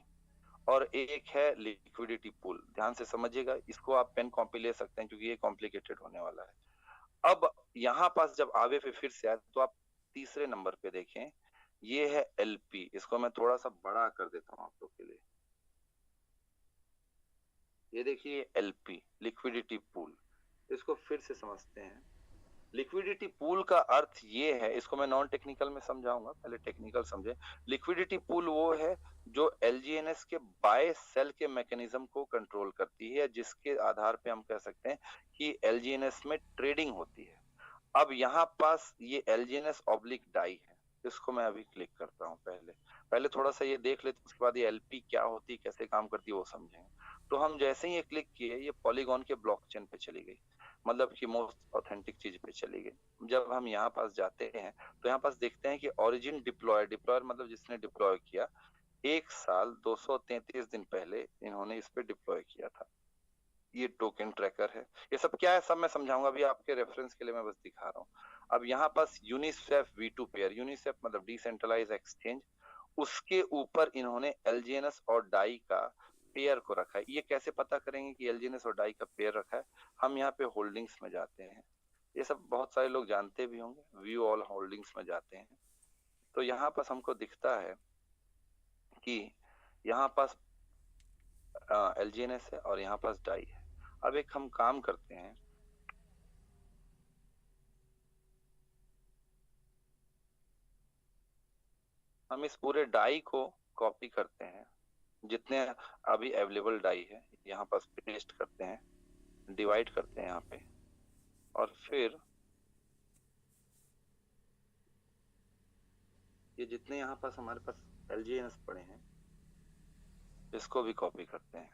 और एक है लिक्विडिटी पूल। ध्यान से समझिएगा, इसको आप पेन कॉपी ले सकते हैं क्योंकि ये कॉम्प्लिकेटेड होने वाला है। अब यहाँ पास जब आगे पे फिर से आए तो आप तीसरे नंबर पे देखें, ये है एलपी। इसको मैं थोड़ा सा बड़ा कर देता हूँ आप लोग के लिए। ये देखिए एलपी, लिक्विडिटी पूल। इसको फिर से समझते हैं। लिक्विडिटी पूल का अर्थ ये है, इसको मैं नॉन टेक्निकल में समझाऊंगा, पहले टेक्निकल समझे। लिक्विडिटी पूल वो है जो एलजीएनएस के बाय सेल के मैकेनिज्म को कंट्रोल करती है, जिसके आधार पे हम कह सकते हैं कि एलजीएनएस में ट्रेडिंग होती है। अब यहाँ पास ये एलजीएनएस ऑब्लिक डाई है, इसको मैं अभी क्लिक करता हूँ। पहले पहले थोड़ा सा ये देख लेते, उसके बाद ये एलपी क्या होती है, कैसे काम करती है वो समझेंगे। तो हम जैसे ही ये क्लिक किए ये पॉलीगॉन के ब्लॉकचेन पे चली गई, मतलब कि मोस्ट ऑथेंटिक चीज पे चली गई। जब हम यहाँ पास जाते हैं तो यहाँ पास देखते हैं कि ओरिजिन डिप्लॉय, डिप्लॉयर मतलब जिसने डिप्लॉय किया 1 साल 233 दिन पहले इन्होंने इस पे डिप्लॉय किया था। ये टोकन ट्रैकर है। ये सब क्या है सब मैं समझाऊंगा, अभी आपके रेफरेंस के लिए मैं बस दिखा रहा हूँ। अब यहाँ पास यूनिसेफ V2 पेयर, यूनिसेफ मतलब डिसेंट्रलाइज एक्सचेंज, उसके ऊपर इन्होंने एलजीएनएस और डाई का पेयर को रखा है। ये कैसे पता करेंगे कि एलजीएनएस और डाई का पेयर रखा है? हम यहाँ पे होल्डिंग्स में जाते हैं, ये सब बहुत सारे लोग जानते भी होंगे, व्यू ऑल होल्डिंग्स में जाते हैं। तो यहाँ पास हमको दिखता है कि यहाँ पास एलजीएनएस है और यहाँ पास डाई है। अब एक हम काम करते हैं, हम इस पूरे डाई को कॉपी करते हैं, जितने अभी अवेलेबल डाई है यहाँ पास पेस्ट करते हैं, डिवाइड करते हैं यहाँ पे, और फिर ये जितने यहाँ पास हमारे पास एलजीएनएस पड़े हैं इसको भी कॉपी करते हैं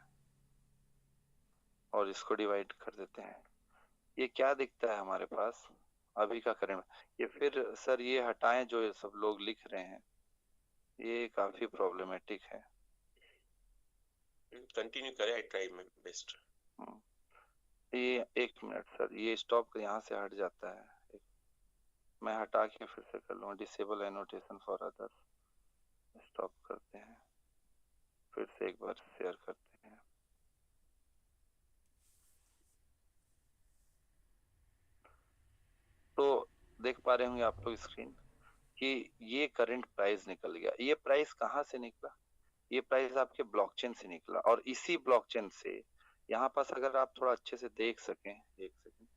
और इसको डिवाइड कर देते हैं। ये क्या दिखता है हमारे पास अभी का करेंट। ये फिर सर ये हटाएं जो ये सब लोग लिख रहे हैं, ये काफी प्रॉब्लमेटिक है। कंटिन्यू करें, आई ट्राई माय बेस्ट। ये 1 मिनट सर, ये स्टॉप यहाँ से हट जाता है, मैं हटा के फिर से कर लूँ। Disable annotation for others, stop करते हैं, फिर से एक बार शेयर करते हैं। तो देख पा रहे होंगे आप लोग स्क्रीन कि ये करंट प्राइस निकल गया। ये प्राइस कहाँ से निकला? ये प्राइस आपके ब्लॉकचेन से निकला, और इसी ब्लॉकचेन से यहाँ पास अगर आप थोड़ा अच्छे से देख सकें, एक सेकंड,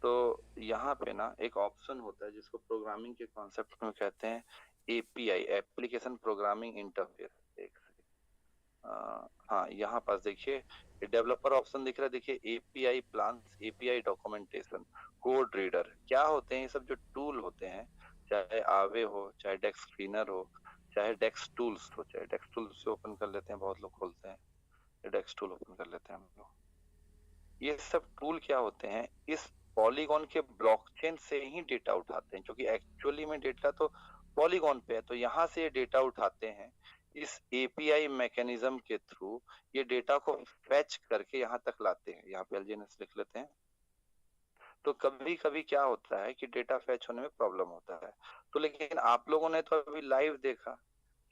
तो यहाँ पे ना एक ऑप्शन होता है जिसको प्रोग्रामिंग के कॉन्सेप्ट में कहते हैं एपीआई, एप्लीकेशन प्रोग्रामिंग इंटरफेस। एक सेकंड, हाँ यहाँ पास देखिए डेवलपर ऑप्शन दिख रहा है, देखिए API plans, API documentation, code reader. क्या होते हैं ये सब? जो टूल होते हैं, चाहे आवे हो, चाहे डेस्क क्लीनर हो, चाहे डेस्क टूल्स हो, चाहे डेस्क टूल्स से ओपन कर लेते हैं, बहुत लोग खोलते हैं, डेस्क टूल ओपन कर लेते हैं हम लोग। ये सब टूल क्या होते हैं? इस पॉलीगॉन के ब्लॉकचेन से ही डेटा उठाते हैं, क्योंकि एक्चुअली में डेटा तो पॉलीगॉन पे है, तो यहाँ से ये डेटा उठाते हैं। इस एपीआई मैकेनिज्म के थ्रू ये डेटा को फैच करके यहाँ तक लाते हैं। यहाँ पे एलजीएनएस लिख लेते हैं। तो कभी कभी क्या होता है कि डेटा फैच होने में प्रॉब्लम होता है। तो लेकिन आप लोगों ने तो अभी लाइव देखा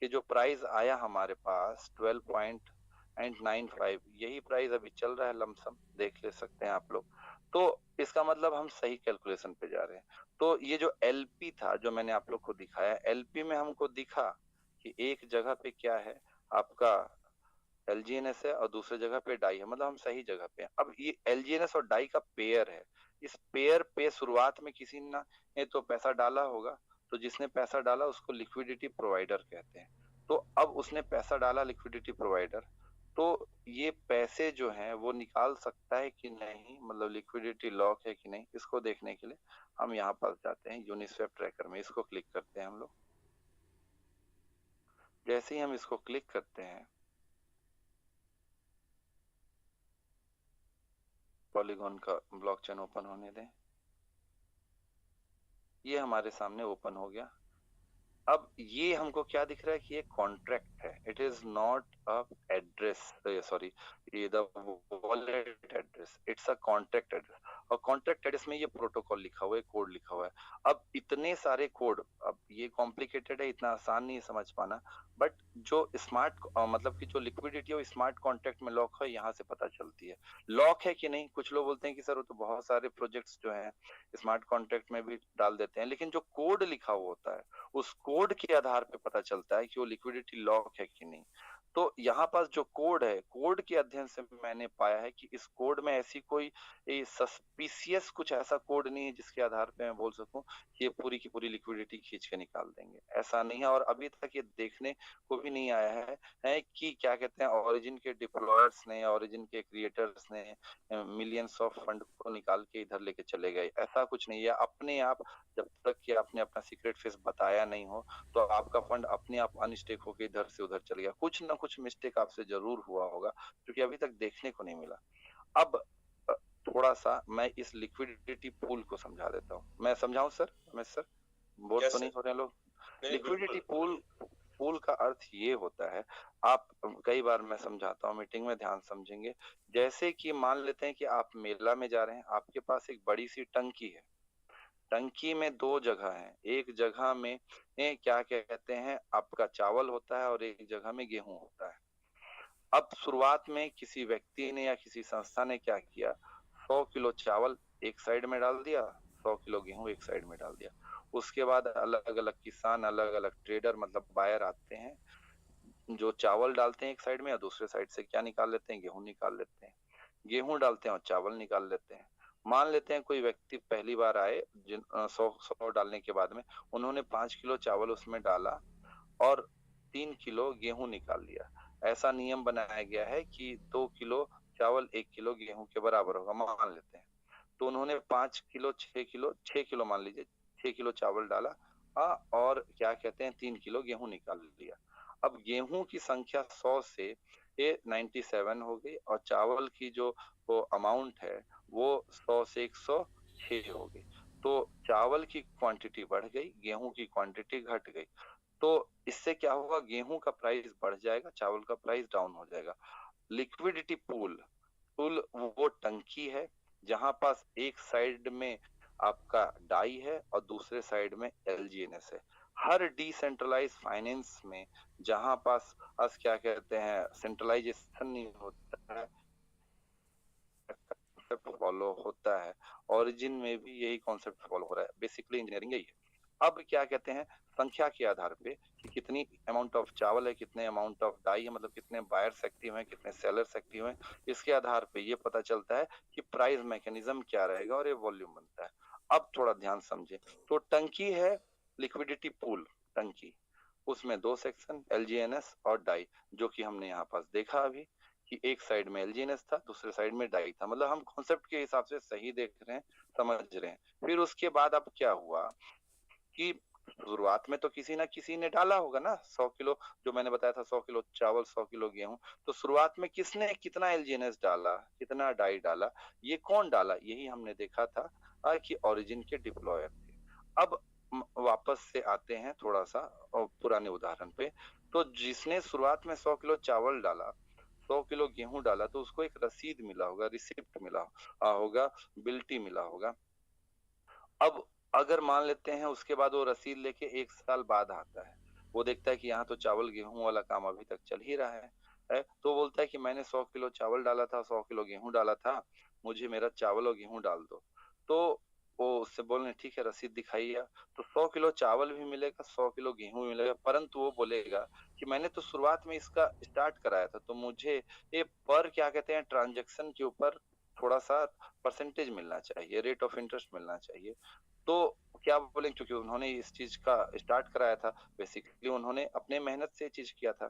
कि जो प्राइस आया हमारे पास 12.95, यही प्राइस अभी चल रहा है, लमसम देख ले सकते हैं आप लोग। तो इसका मतलब हम सही कैलकुलेशन पे जा रहे हैं। तो ये जो एलपी था जो मैंने आप लोग को दिखाया, एलपी में हमको दिखा कि एक जगह पे क्या है आपका एलजीएनएस है और दूसरे जगह पे डाई है, मतलब हम सही जगह पे हैं। अब ये एलजीएनएस और डाई का पेयर है, इस पेयर पे शुरुआत में किसी ने तो पैसा डाला होगा, तो जिसने पैसा डाला उसको लिक्विडिटी प्रोवाइडर कहते हैं। तो अब उसने पैसा डाला लिक्विडिटी प्रोवाइडर, तो ये पैसे जो हैं वो निकाल सकता है कि नहीं, मतलब लिक्विडिटी लॉक है कि नहीं, इसको देखने के लिए हम यहाँ पास जाते हैं यूनिस्वैप ट्रैकर में, इसको क्लिक करते हैं हम लोग। जैसे ही हम इसको क्लिक करते हैं, पॉलीगॉन का ब्लॉकचेन ओपन होने दें, ये हमारे सामने ओपन हो गया। अब ये हमको क्या दिख रहा है कि ये कॉन्ट्रैक्ट है, it is not a address, sorry, ये the wallet address, it's a contract address. और कॉन्ट्रैक्ट एड्रेस में ये प्रोटोकॉल लिखा हुआ है, कोड लिखा हुआ है। अब इतने सारे कोड, अब ये कॉम्प्लिकेटेड है, इतना आसान नहीं है समझ पाना, बट जो स्मार्ट मतलब कि जो लिक्विडिटी है स्मार्ट कॉन्ट्रैक्ट में लॉक है, यहाँ से पता चलती है लॉक है कि नहीं। कुछ लोग बोलते हैं कि सर वो तो बहुत सारे प्रोजेक्ट्स जो हैं स्मार्ट कॉन्ट्रैक्ट में भी डाल देते हैं, लेकिन जो कोड लिखा हुआ होता है उस कोड के आधार पे पता चलता है कि वो लिक्विडिटी लॉक है कि नहीं। तो यहाँ पास जो कोड है, कोड के अध्ययन से मैंने पाया है कि इस कोड में ऐसी कोई सस्पिशियस कुछ ऐसा कोड नहीं है जिसके आधार पे मैं बोल सकूं कि ये पूरी की पूरी लिक्विडिटी खींच के निकाल देंगे, ऐसा नहीं है। और अभी तक ये देखने को भी नहीं आया है कि क्या कहते हैं ओरिजिन के डिप्लॉयर्स ने, ओरिजिन के क्रिएटर्स ने मिलियंस ऑफ फंड को निकाल के इधर लेके चले गए, ऐसा कुछ नहीं है। अपने आप जब तक कि आपने अपना सीक्रेट फेस बताया नहीं हो, तो आपका फंड अपने आप अनस्टेक होकर इधर से उधर चल गया। कुछ ना कुछ मिस्टेक आपसे जरूर हुआ होगा, क्योंकि अभी तक देखने को नहीं मिला। अब थोड़ा सा मैं इस लिक्विडिटी पूल को समझा देता हूँ। मैं समझाऊं सर? रमेश सर, बोर तो नहीं हो रहे लोग? लिक्विडिटी पूल, पूल का अर्थ ये होता है, आप कई बार मैं समझाता हूँ मीटिंग में, ध्यान समझेंगे। जैसे कि मान लेते हैं कि आप मेला में जा रहे हैं, आपके पास एक बड़ी सी टंकी है, टंकी में दो जगह है, एक जगह में क्या कहते हैं आपका चावल होता है और एक जगह में गेहूं होता है। अब शुरुआत में किसी व्यक्ति ने या किसी संस्था ने क्या किया, 100 किलो चावल एक साइड में डाल दिया, 100 किलो गेहूं एक साइड में डाल दिया। उसके बाद अलग अलग किसान, अलग अलग ट्रेडर मतलब बायर आते हैं, जो चावल डालते हैं एक साइड में और दूसरे साइड से क्या निकाल लेते हैं, गेहूं निकाल लेते हैं। गेहूं डालते हैं और चावल निकाल लेते हैं। मान लेते हैं कोई व्यक्ति पहली बार आए, जिन 100 डालने के बाद में उन्होंने 5 किलो चावल उसमें डाला और 3 किलो गेहूं निकाल लिया। ऐसा नियम बनाया गया है कि 2 किलो चावल 1 किलो गेहूं के बराबर होगा, मान लेते हैं। तो उन्होंने 5 किलो 6 किलो मान लीजिए, 6 किलो चावल डाला और क्या कहते हैं 3 किलो गेहूं निकाल लिया। अब गेहूं की संख्या 100 से ये 97 हो गई और चावल की जो वो अमाउंट है वो 100 से 106 हो गई। तो चावल की क्वांटिटी बढ़ गई, गेहूं की क्वांटिटी घट गई। तो इससे क्या होगा, गेहूं का प्राइस बढ़ जाएगा, चावल का प्राइस डाउन हो जाएगा। लिक्विडिटी पूल, पुल वो टंकी है जहां पास एक साइड में आपका डाई है और दूसरे साइड में एलजीएनएस है। हर डिसेंट्रलाइज फाइनेंस में जहां पास क्या कहते हैं सेंट्रलाइजेशन नहीं होता है, कॉन्सेप्ट फॉलो होता है, ओरिजिन में भी यही कॉन्सेप्ट फॉलो हो रहा है, बेसिकली इंजीनियरिंग यही है। अब क्या कहते हैं, संख्या के आधार पे कि कितनी अमाउंट ऑफ चावल है, कितने अमाउंट ऑफ डाई है, मतलब कितने बायर्स एक्टिव हैं, कितने सेलर्स एक्टिव हैं, इसके आधार पे ये पता चलता है कि प्राइस मैकेनिज्म क्या रहेगा और ये वॉल्यूम बनता है। अब थोड़ा ध्यान समझे, तो टंकी है, लिक्विडिटी पूल टंकी, उसमें दो सेक्शन एलजीएनएस और डाई, जो कि हमने यहाँ पास देखा अभी कि एक साइड में एलजीएनएस था, दूसरे साइड में डाई था, मतलब हम कॉन्सेप्ट के हिसाब से सही देख रहे हैं, समझ रहे हैं। फिर उसके बाद अब क्या हुआ कि शुरुआत में तो किसी ना किसी ने डाला होगा ना 100 किलो, जो मैंने बताया था 100 किलो चावल 100 किलो गेहूं, तो शुरुआत में किसने कितना एलजीएनएस डाला, कितना डाई डाला, ये कौन डाला, यही हमने देखा था कि ओरिजिन के डिप्लॉयर थे। अब वापस से आते हैं थोड़ा सा पुराने उदाहरण पे, तो जिसने शुरुआत में 100 किलो चावल डाला, 100 किलो गेहूं डाला, तो उसको एक रसीद मिला होगा, रिसिप्ट मिला होगा, बिल्टी मिला होगा। अब अगर मान लेते हैं उसके बाद वो रसीद लेके 1 साल बाद आता है, वो देखता है कि यहाँ तो चावल गेहूं वाला काम अभी तक चल ही रहा है, तो बोलता है कि मैंने 100 किलो चावल डाला था, 100 किलो गेहूं डाला था, मुझे मेरा चावल और गेहूं डाल दो। तो वो उससे बोलने ठीक है रसीद दिखाइए, तो 100 किलो चावल भी मिलेगा, 100 किलो गेहूं भी मिलेगा, परंतु वो बोलेगा कि मैंने तो शुरुआत में इसका स्टार्ट कराया था, तो मुझे ये पर क्या कहते हैं ट्रांजेक्शन के ऊपर थोड़ा सा परसेंटेज मिलना चाहिए, रेट ऑफ इंटरेस्ट मिलना चाहिए। तो क्या बोलेंगे, क्योंकि उन्होंने इस चीज का स्टार्ट कराया था, बेसिकली उन्होंने अपने मेहनत से चीज किया था,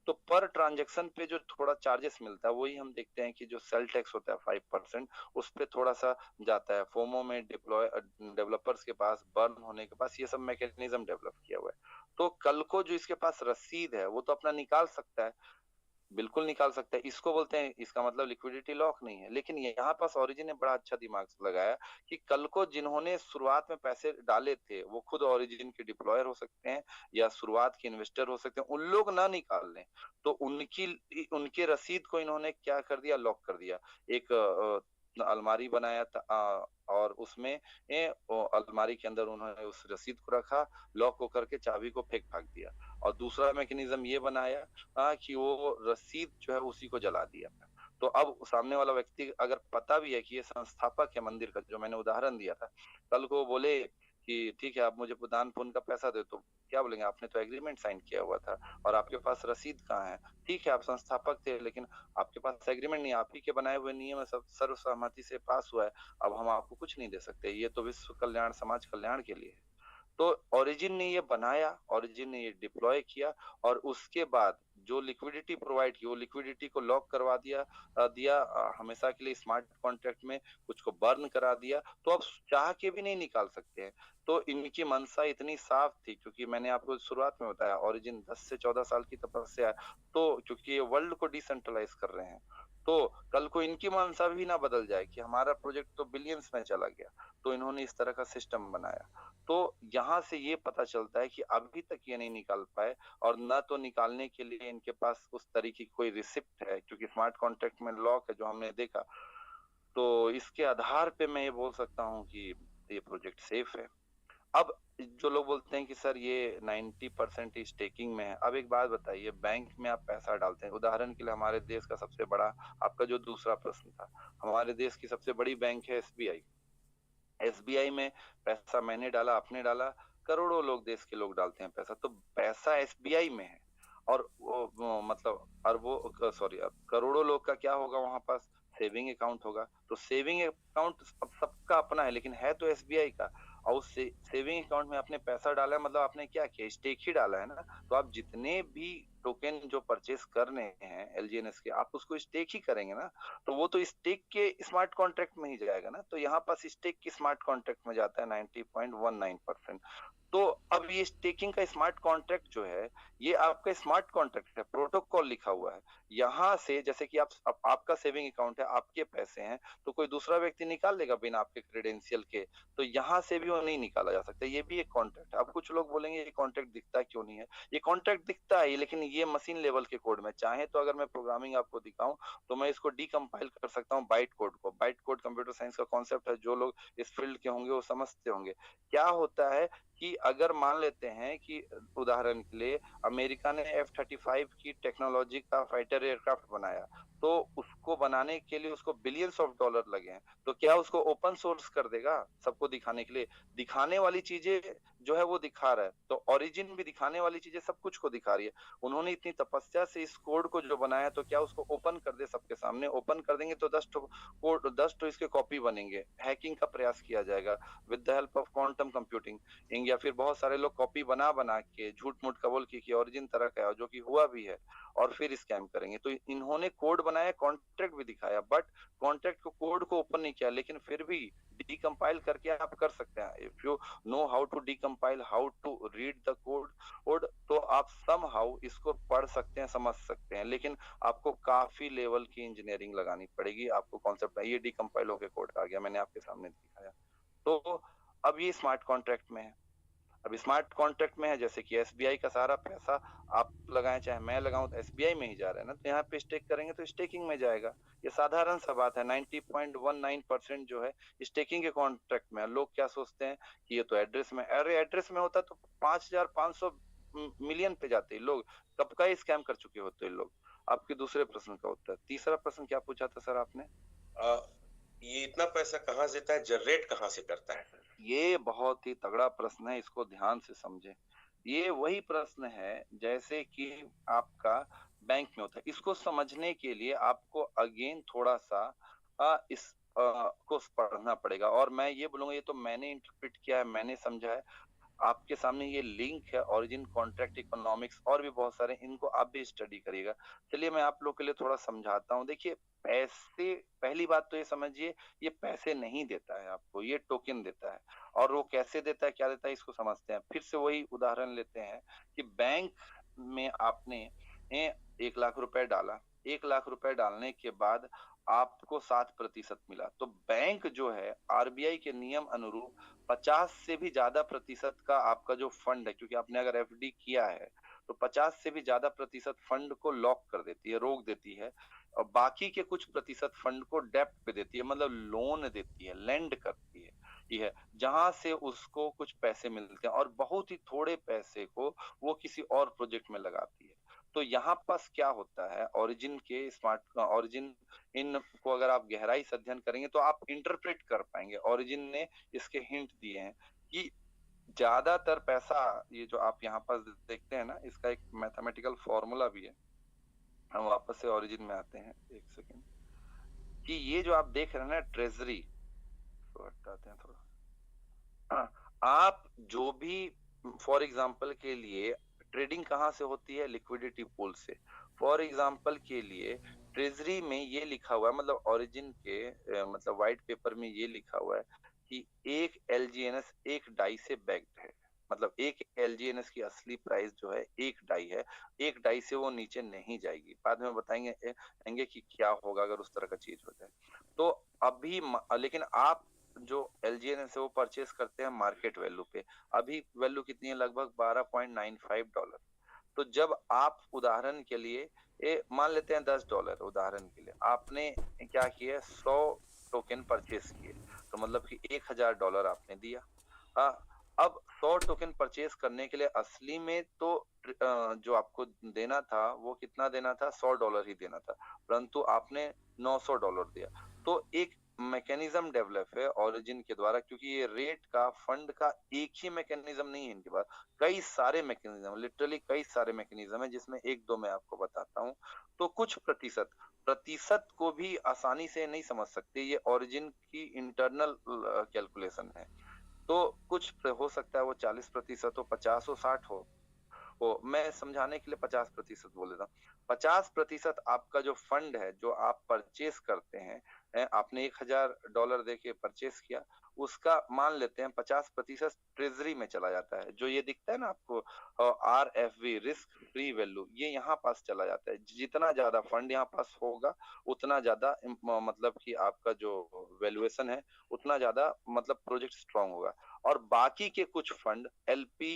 तो पर ट्रांजेक्शन पे जो थोड़ा चार्जेस मिलता है, वही हम देखते हैं कि जो सेल टैक्स होता है 5%, उस पे थोड़ा सा जाता है। फोमो में डिप्लॉय डेवलपर्स के पास, बर्न होने के पास, ये सब मैकेनिज्म डेवलप किया हुआ है। तो कल को जो इसके पास रसीद है वो तो अपना निकाल सकता है, बिल्कुल निकाल सकता है, इसको बोलते हैं, इसका मतलब लिक्विडिटी लॉक नहीं है। लेकिन यहाँ पास ओरिजिन ने बड़ा अच्छा दिमाग लगाया कि कल को जिन्होंने शुरुआत में पैसे डाले थे वो खुद ओरिजिन के डिप्लॉयर हो सकते हैं या शुरुआत के इन्वेस्टर हो सकते हैं, उन लोग ना निकाल लें, तो उनकी उनके रसीद को इन्होंने क्या कर दिया, लॉक कर दिया। एक अलमारी बनाया था, और उसमें अलमारी के अंदर उन्होंने उस रसीद को रखा, लॉक को करके चाबी को फेंक भाग दिया। और दूसरा मैकेनिज्म ये बनाया कि वो रसीद जो है उसी को जला दिया। तो अब सामने वाला व्यक्ति अगर पता भी है कि ये संस्थापक है मंदिर का, जो मैंने उदाहरण दिया था, कल को बोले कि ठीक है आप मुझे दान पुण्य का पैसा दे, तो क्या बोलेंगे, आपने तो एग्रीमेंट साइन किया हुआ था और आपके पास रसीद कहाँ है, ठीक है आप संस्थापक थे लेकिन आपके पास एग्रीमेंट नहीं, आप ही के बनाए हुए नियम सब सर्वसहमति से पास हुआ है, अब हम आपको कुछ नहीं दे सकते, ये तो विश्व कल्याण समाज कल्याण के लिए है। तो ओरिजिन ने ये बनाया, ओरिजिन ने ये डिप्लॉय किया, और उसके बाद जो लिक्विडिटी प्रोवाइड की, वो लिक्विडिटी को लॉक करवा दिया हमेशा के लिए स्मार्ट कॉन्ट्रैक्ट में, कुछ को बर्न करा दिया, तो अब चाह के भी नहीं निकाल सकते हैं। तो इनकी मंशा इतनी साफ थी, क्योंकि मैंने आपको शुरुआत में बताया ओरिजिन 10 से 14 साल की तपस्या है, तो क्योंकि ये वर्ल्ड को डिसेंट्रलाइज कर रहे हैं, तो कल को इनकी मंशा भी ना बदल जाए कि हमारा प्रोजेक्ट तो बिलियंस में चला गया, तो इन्होंने इस तरह का सिस्टम बनाया। तो यहाँ से ये पता चलता है कि अभी तक ये नहीं निकाल पाए, और न तो निकालने के लिए इनके पास उस तरीके की कोई रिसिप्ट है, क्योंकि स्मार्ट कॉन्ट्रैक्ट में लॉक है जो हमने देखा। तो इसके आधार पे मैं ये बोल सकता हूँ कि ये प्रोजेक्ट सेफ है। अब जो लोग बोलते हैं कि सर ये 90% स्टेकिंग में है, अब एक बात बताइए, बैंक में आप पैसा डालते हैं, उदाहरण के लिए हमारे देश का सबसे बड़ा, आपका जो दूसरा प्रश्न था, हमारे देश की सबसे बड़ी बैंक है एसबीआई। एसबीआई में पैसा मैंने डाला, आपने डाला, करोड़ों लोग, देश के लोग डालते हैं पैसा, तो पैसा एसबीआई में है, और वो मतलब अरबों, सॉरी, करोड़ों लोग का क्या होगा वहां पास, सेविंग अकाउंट होगा। तो सेविंग अकाउंट सबका अपना है, लेकिन है तो एसबीआई का, और उस सेविंग अकाउंट में आपने पैसा डाला है, मतलब आपने क्या किया, स्टेक ही डाला है ना। तो आप जितने भी टोकन जो परचेस करने हैं एलजीएनएस के, आप उसको स्टेक ही करेंगे ना, तो वो तो स्टेक के स्मार्ट कॉन्ट्रैक्ट में ही जाएगा ना। तो यहाँ पास स्टेक की स्मार्ट कॉन्ट्रैक्ट में जाता है 90.19%। तो अब ये स्टेकिंग का स्मार्ट कॉन्ट्रैक्ट जो है, ये आपका स्मार्ट कॉन्ट्रैक्ट है, प्रोटोकॉल लिखा हुआ है। यहाँ से जैसे कि आपका सेविंग अकाउंट है, आपके पैसे हैं, तो कोई दूसरा व्यक्ति निकाल लेगा बिना आपके क्रेडेंशियल के, तो यहाँ से भी वो नहीं निकाला जा सकता। ये भी एक कॉन्ट्रैक्ट है। अब कुछ लोग बोलेंगे ये कॉन्ट्रैक्ट दिखता क्यों नहीं है? ये कॉन्ट्रैक्ट दिखता है, लेकिन ये मशीन लेवल के कोड में। चाहे तो अगर मैं प्रोग्रामिंग आपको दिखाऊं, तो मैं इसको डीकंपाइल कर सकता हूँ बाइट कोड को। बाइट कोड कंप्यूटर साइंस का कॉन्सेप्ट है, जो लोग इस फील्ड के होंगे वो समझते होंगे। क्या होता है कि अगर मान लेते हैं कि उदाहरण के लिए अमेरिका ने F-35 की टेक्नोलॉजी का फाइटर एयरक्राफ्ट बनाया, तो उसको बनाने के लिए उसको बिलियंस ऑफ डॉलर लगे हैं, तो क्या उसको ओपन सोर्स कर देगा सबको दिखाने के लिए? दिखाने वाली चीजें जो है वो दिखा रहा है, तो ओरिजिन भी दिखाने वाली चीजें सब कुछ को दिखा रही है। उन्होंने इतनी तपस्या से इस कोड को जो बनाया, तो क्या उसको ओपन कर दे सबके सामने? ओपन कर देंगे तो 10 इसके कॉपी बनेंगे, हैकिंग का प्रयास किया जाएगा with the help of quantum computing, या फिर बहुत सारे लोग कॉपी बना बना के झूठ मूठ कबूल की ओरिजिन तरह का है, जो कि हुआ भी है, और फिर स्कैम करेंगे। तो इन्होंने कोड बनाया, कॉन्ट्रैक्ट भी दिखाया, बट कॉन्ट्रैक्ट को कोड को ओपन नहीं किया, लेकिन फिर भी डीकंपाइल करके आप कर सकते हैं। If you know how to decompile, how to read the code, तो आप सम हाउ इसको पढ़ सकते हैं, समझ सकते हैं, लेकिन आपको काफी लेवल की इंजीनियरिंग लगानी पड़ेगी। आपको कॉन्सेप्ट ये डीकंपाइल होकर कोड आ गया, मैंने आपके सामने दिखाया। तो अब ये स्मार्ट कॉन्ट्रैक्ट में है। अब स्मार्ट कॉन्ट्रैक्ट में है, जैसे कि एसबीआई का सारा पैसा आप लगाएं चाहे मैं लगाऊं, तो एसबीआई में ही जा रहा है ना, तो यहाँ पे स्टेक करेंगे तो स्टेकिंग में जाएगा। ये साधारण सा बात है। 90.19% जो है स्टेकिंग के कॉन्ट्रैक्ट में है। लोग क्या सोचते हैं कि ये तो एड्रेस में, अरे एड्रेस में होता तो 5,500 मिलियन पे जाते लोग, कब का स्कैम कर चुके होते लोग। आपके दूसरे प्रश्न का उत्तर, तीसरा प्रश्न क्या पूछा था सर आपने? ये इतना पैसा कहाँ से देता है, जनरेट कहाँ से करता है? ये बहुत ही तगड़ा प्रश्न है, इसको ध्यान से समझें। ये वही प्रश्न है जैसे कि आपका बैंक में होता है। इसको समझने के लिए आपको अगेन थोड़ा सा इस को पढ़ना पड़ेगा, और मैं ये बोलूंगा ये तो मैंने इंटरप्रेट किया है, मैंने समझा है। आपके सामने ये लिंक है, ओरिजिन कॉन्ट्रैक्ट इकोनॉमिक्स, और भी बहुत सारे, इनको आप भी स्टडी करिएगा। चलिए मैं आप लोग के लिए थोड़ा समझाता हूँ। देखिए, पैसे, पहली बात तो ये समझिए, ये पैसे नहीं देता है आपको, ये टोकन देता है। और वो कैसे देता है, क्या देता है, इसको समझते हैं। फिर से वही उदाहरण लेते हैं कि बैंक में आपने 1 लाख रुपए डाला, 1 लाख रुपए डालने के बाद आपको 7% मिला, तो बैंक जो है आरबीआई के नियम अनुरूप 50 से भी ज्यादा प्रतिशत का आपका जो फंड है, क्योंकि आपने अगर एफडी किया है, तो 50 से भी ज्यादा प्रतिशत फंड को लॉक कर देती है, रोक देती है, और बाकी के कुछ प्रतिशत फंड को डेप्ट पे देती है, मतलब लोन देती है, लेंड करती है। ये है जहां से उसको कुछ पैसे मिलते हैं, और बहुत ही थोड़े पैसे को वो किसी और प्रोजेक्ट में लगाती है। तो यहाँ पास क्या होता है, ओरिजिन के स्मार्ट ओरिजिन, इन को अगर आप गहराई से अध्ययन करेंगे तो आप इंटरप्रेट कर पाएंगे। ओरिजिन ने इसके हिंट दिए हैं कि ज्यादातर पैसा, ये जो आप यहाँ पास देखते हैं ना, इसका एक मैथमेटिकल फॉर्मूला भी है। हम वापस से ओरिजिन में आते हैं, एक सेकेंड, कि ये जो आप देख रहे हैं ना ट्रेजरी, तो हटाते हैं थोड़ा। आप जो भी, फॉर एग्जांपल के लिए, ट्रेडिंग कहाँ से होती है? लिक्विडिटी पूल से। फॉर एग्जांपल के लिए ट्रेजरी में ये लिखा हुआ है, मतलब ओरिजिन के मतलब व्हाइट पेपर में ये लिखा हुआ है कि एक एलजीएनएस एक डाई से बैक्ड है। मतलब एक एलजीएनएस की असली प्राइस जो है 1 डाई है, 1 डाई से वो नीचे नहीं जाएगी। बाद में बताएंगे कि क्या होगा अगर उस तरह का चीज हो जाए। तो अभी लेकिन आप जो एलजीएनएस है वो परचेस करते हैं मार्केट वैल्यू पे। अभी वैल्यू कितनी है? लगभग $12.95। तो जब आप उदाहरण के लिए मान लेते हैं $10, उदाहरण के लिए आपने क्या किया, 100 टोकन परचेस किए, तो मतलब कि $1,000 आपने दिया। अब 100 टोकन परचेस करने के लिए असली में तो जो आपको देना था वो कितना देना था, $100 ही देना था, परंतु आपने $900 दिया। तो एक मैकेनिज्म डेवलप है ओरिजिन के द्वारा, क्योंकि ये रेट का, फंड का एक ही मैकेनिज्म नहीं है इनके पास, कई सारे मैकेनिज्म, लिटरली कई सारे मैकेनिज्म है, जिसमें एक दो मैं आपको बताता हूँ। तो कुछ प्रतिशत प्रतिशत को भी आसानी से नहीं समझ सकते, ये ओरिजिन की इंटरनल कैलकुलेशन है। तो कुछ हो सकता है वो 40% हो, 50 हो, 60 हो, वो मैं समझाने के लिए 50% बोल देता हूँ। 50% आपका जो फंड है, जो आप परचेस करते हैं, आपने $1,000 दे के परचेस किया, उसका मान लेते हैं 50% ट्रेजरी में चला जाता है। जो ये दिखता है ना आपको RFV, रिस्क फ्री वैल्यू, ये यहाँ पास चला जाता है। जितना ज्यादा फंड यहाँ पास होगा उतना ज्यादा मतलब कि आपका जो वैल्यूएशन है उतना ज्यादा मतलब प्रोजेक्ट स्ट्रांग होगा। और बाकी के कुछ फंड LP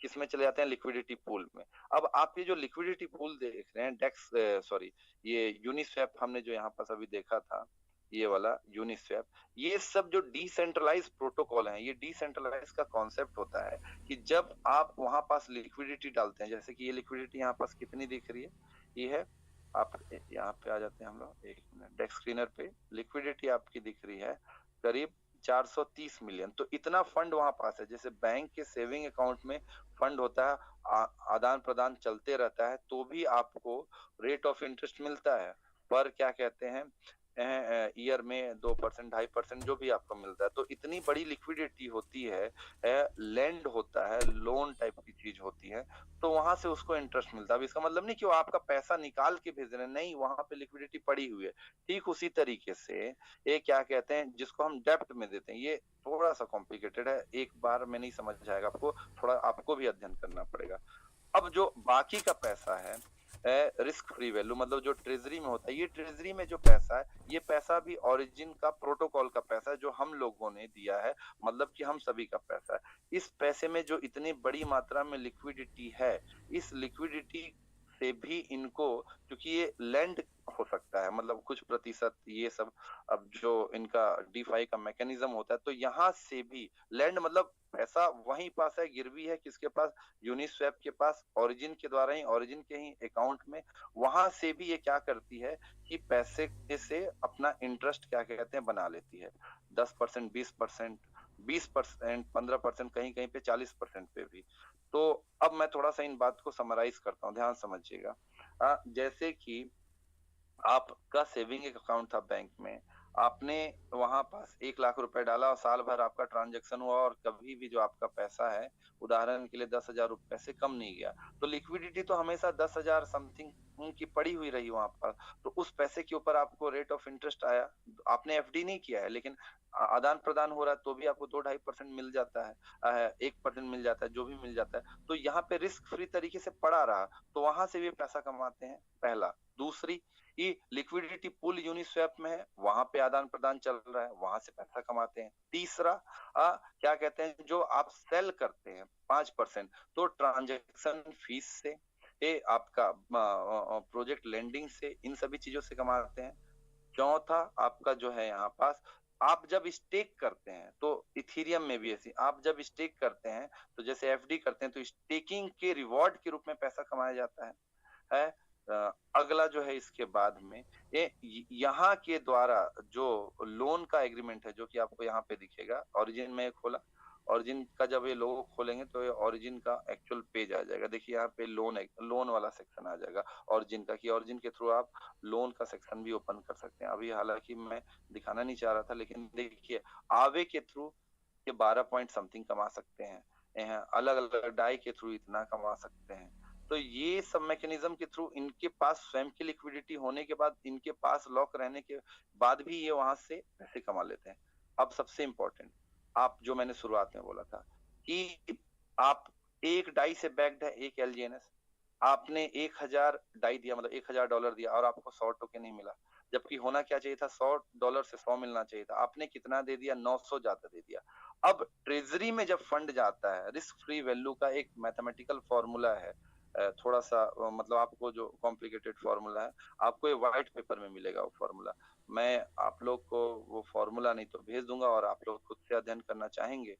किसमें चले जाते हैं, लिक्विडिटी पूल में। अब आप ये जो लिक्विडिटी पूल देख रहे हैं, डेक्स सॉरी ये यूनिस्वैप हमने जो यहाँ पास अभी देखा था, ये वाला यूनिस्वैप, ये सब जो डिसेंट्रलाइज प्रोटोकॉल हैं, ये डिसेंट्रलाइज का कॉन्सेप्ट होता है कि जब आप वहां पास लिक्विडिटी डालते हैं, जैसे कि ये लिक्विडिटी यहाँ पास कितनी दिख रही है, ये है, आप यहाँ पे आ जाते हैं हम लोग, एक मिनट, डेस्क स्क्रीनर पे लिक्विडिटी आपकी दिख रही है करीब 430 मिलियन। तो इतना फंड वहां पास है। जैसे बैंक के सेविंग अकाउंट में फंड होता है, आदान प्रदान चलते रहता है, तो भी आपको रेट ऑफ इंटरेस्ट मिलता है पर क्या कहते हैं ईयर में 2%, 2.5% जो भी आपको मिलता है। तो इतनी बड़ी लिक्विडिटी होती है, लैंड होता है, लोन टाइप की चीज होती है, तो वहां से उसको इंटरेस्ट मिलता है। अब इसका मतलब नहीं कि वो आपका पैसा निकाल के भेज रहे हैं, नहीं, वहां पे लिक्विडिटी पड़ी हुई है। ठीक उसी तरीके से ये क्या कहते हैं जिसको हम डेप्ट में देते हैं, ये थोड़ा सा कॉम्प्लिकेटेड है, एक बार में नहीं समझ आएगा आपको, थोड़ा आपको भी अध्ययन करना पड़ेगा। अब जो बाकी का पैसा है रिस्क फ्री वैल्यू, मतलब जो ट्रेजरी में होता है, ये ट्रेजरी में जो पैसा है, ये पैसा भी ओरिजिन का प्रोटोकॉल का पैसा है जो हम लोगों ने दिया है, मतलब कि हम सभी का पैसा है। इस पैसे में जो इतनी बड़ी मात्रा में लिक्विडिटी है, इस लिक्विडिटी से भी इनको, क्योंकि ये लैंड हो सकता है, मतलब कुछ प्रतिशत ये सब, अब जो इनका डीफाई का मैकेनिज्म होता है, तो यहाँ से भी लैंड मतलब पैसा वहीं पास है, गिरवी है किसके पास, यूनिस्वैप के पास, ओरिजिन के द्वारा ही, ओरिजिन के ही अकाउंट में। वहां से भी ये क्या करती है कि पैसे से अपना इंटरेस्ट क्या कहते हैं बना लेती है, 10%, 20%, 20%, 15%, कहीं कहीं पे 40% पे भी। तो अब मैं थोड़ा सा इन बात को समराइज करता हूँ, ध्यान समझिएगा। जैसे कि आपका सेविंग अकाउंट था बैंक में, आपने वहां पास 1 लाख रुपए डाला और साल भर आपका ट्रांजैक्शन हुआ और कभी भी जो आपका पैसा है उदाहरण के लिए 10,000 रुपए से कम नहीं गया, तो लिक्विडिटी तो हमेशा 10,000 समथिंग की पड़ी हुई रही वहां पर। तो उस पैसे के ऊपर आपको रेट ऑफ इंटरेस्ट आया, आपने FD नहीं किया है लेकिन आदान प्रदान हो रहा है, तो भी आपको 2-2.5% मिल जाता है, 1% मिल जाता है, जो भी मिल जाता है, तो यहाँ पे रिस्क फ्री तरीके से पड़ा रहा, तो वहां से भी पैसा कमाते हैं, पहला। दूसरी, ये लिक्विडिटी पूल यूनिस्वैप में है, वहां पे आदान प्रदान चल रहा है, वहां से पैसा कमाते हैं। तीसरा, क्या कहते हैं, जो आप सेल करते हैं 5%, तो ट्रांजैक्शन फीस से, ये आपका प्रोजेक्ट लेंडिंग से, इन सभी चीजों से कमाते हैं। चौथा आपका जो है यहाँ पास, आप जब स्टेक करते हैं, तो इथीरियम में भी ऐसी, आप जब स्टेक करते हैं तो जैसे FD करते हैं, तो स्टेकिंग के रिवॉर्ड के रूप में पैसा कमाया जाता है। अगला जो है इसके बाद में, ये यहाँ के द्वारा जो लोन का एग्रीमेंट है, जो कि आपको यहाँ पे दिखेगा, ओरिजिन में खोला, ओरिजिन का जब ये लोगो खोलेंगे तो ये ओरिजिन का एक्चुअल पेज आ जाएगा। देखिए यहाँ पे लोन वाला सेक्शन आ जाएगा ओरिजिन का, कि ओरिजिन के थ्रू आप लोन का सेक्शन भी ओपन कर सकते हैं। अभी हालांकि मैं दिखाना नहीं चाह रहा था, लेकिन देखिए आवे के थ्रू ये 12 पॉइंट समथिंग कमा सकते हैं, अलग अलग डाई के थ्रू इतना कमा सकते हैं। तो ये सब मैकेनिज्म के थ्रू इनके पास स्वयं की लिक्विडिटी होने के बाद, इनके पास लॉक रहने के बाद भी ये वहां से पैसे कमा लेते हैं। अब सबसे इंपॉर्टेंट, आप जो मैंने शुरुआत में बोला था कि आप एक डाई से बैक्ड है, एक LGNS, आपने 1,000 डाई दिया, मतलब $1,000 दिया और आपको 100 टोकन नहीं मिला, जबकि होना क्या चाहिए था, $100 से 100 मिलना चाहिए था, आपने कितना दे दिया, 900 ज्यादा दे दिया। अब ट्रेजरी में जब फंड जाता है, रिस्क फ्री वैल्यू का एक मैथमेटिकल फॉर्मूला है, थोड़ा सा मतलब आपको जो कॉम्प्लिकेटेड फॉर्मूला है, आपको ये व्हाइट पेपर में मिलेगा वो फॉर्मूला। मैं आप लोग को वो फॉर्मूला नहीं तो भेज दूंगा, और आप लोग खुद से अध्ययन करना चाहेंगे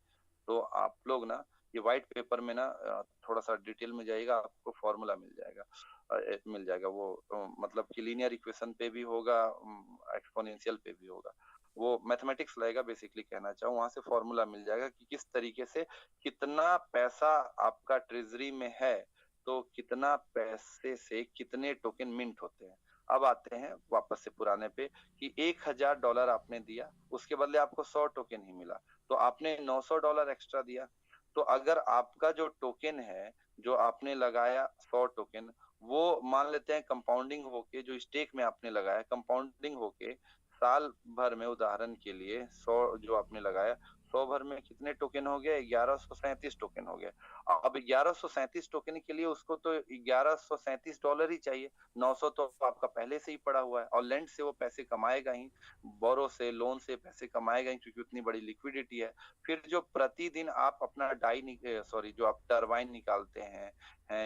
तो आप लोग ना ये व्हाइट पेपर में ना थोड़ा सा डिटेल में जाइएगा, आपको फॉर्मूला मिल जाएगा वो, मतलब कि लीनियर इक्वेशन पे भी होगा, एक्सपोनेंशियल पे भी होगा, वो मैथमेटिक्स लाएगा बेसिकली, कहना चाहूँ, वहां से फॉर्मूला मिल जाएगा कि किस तरीके से कितना पैसा आपका ट्रेजरी में है, तो कितना पैसे से कितने टोकन मिंट होते हैं। अब आते हैं वापस से पुराने पे कि $1,000 आपने दिया, उसके बदले आपको 100 टोकन ही मिला, तो आपने $900 एक्स्ट्रा दिया। तो अगर आपका जो टोकन है, जो आपने लगाया 100 टोकन, वो मान लेते हैं कंपाउंडिंग होके, जो स्टेक में आपने लगाया कंपाउंडिंग होके साल भर में उदाहरण के लिए 100 जो आपने लगाया, 100 भर में कितने टोकन हो गए? 1137 टोकन हो गए। अब 1137 टोकन के लिए उसको तो 1137 डॉलर ही चाहिए। 900 तो आपका पहले से ही पड़ा हुआ है, और लैंड से वो पैसे कमाएगा ही, बोरो से, लोन से पैसे कमाएगा ही, क्योंकि उतनी बड़ी लिक्विडिटी है। फिर जो प्रतिदिन आप अपना जो आप टरबाइन निकालते हैं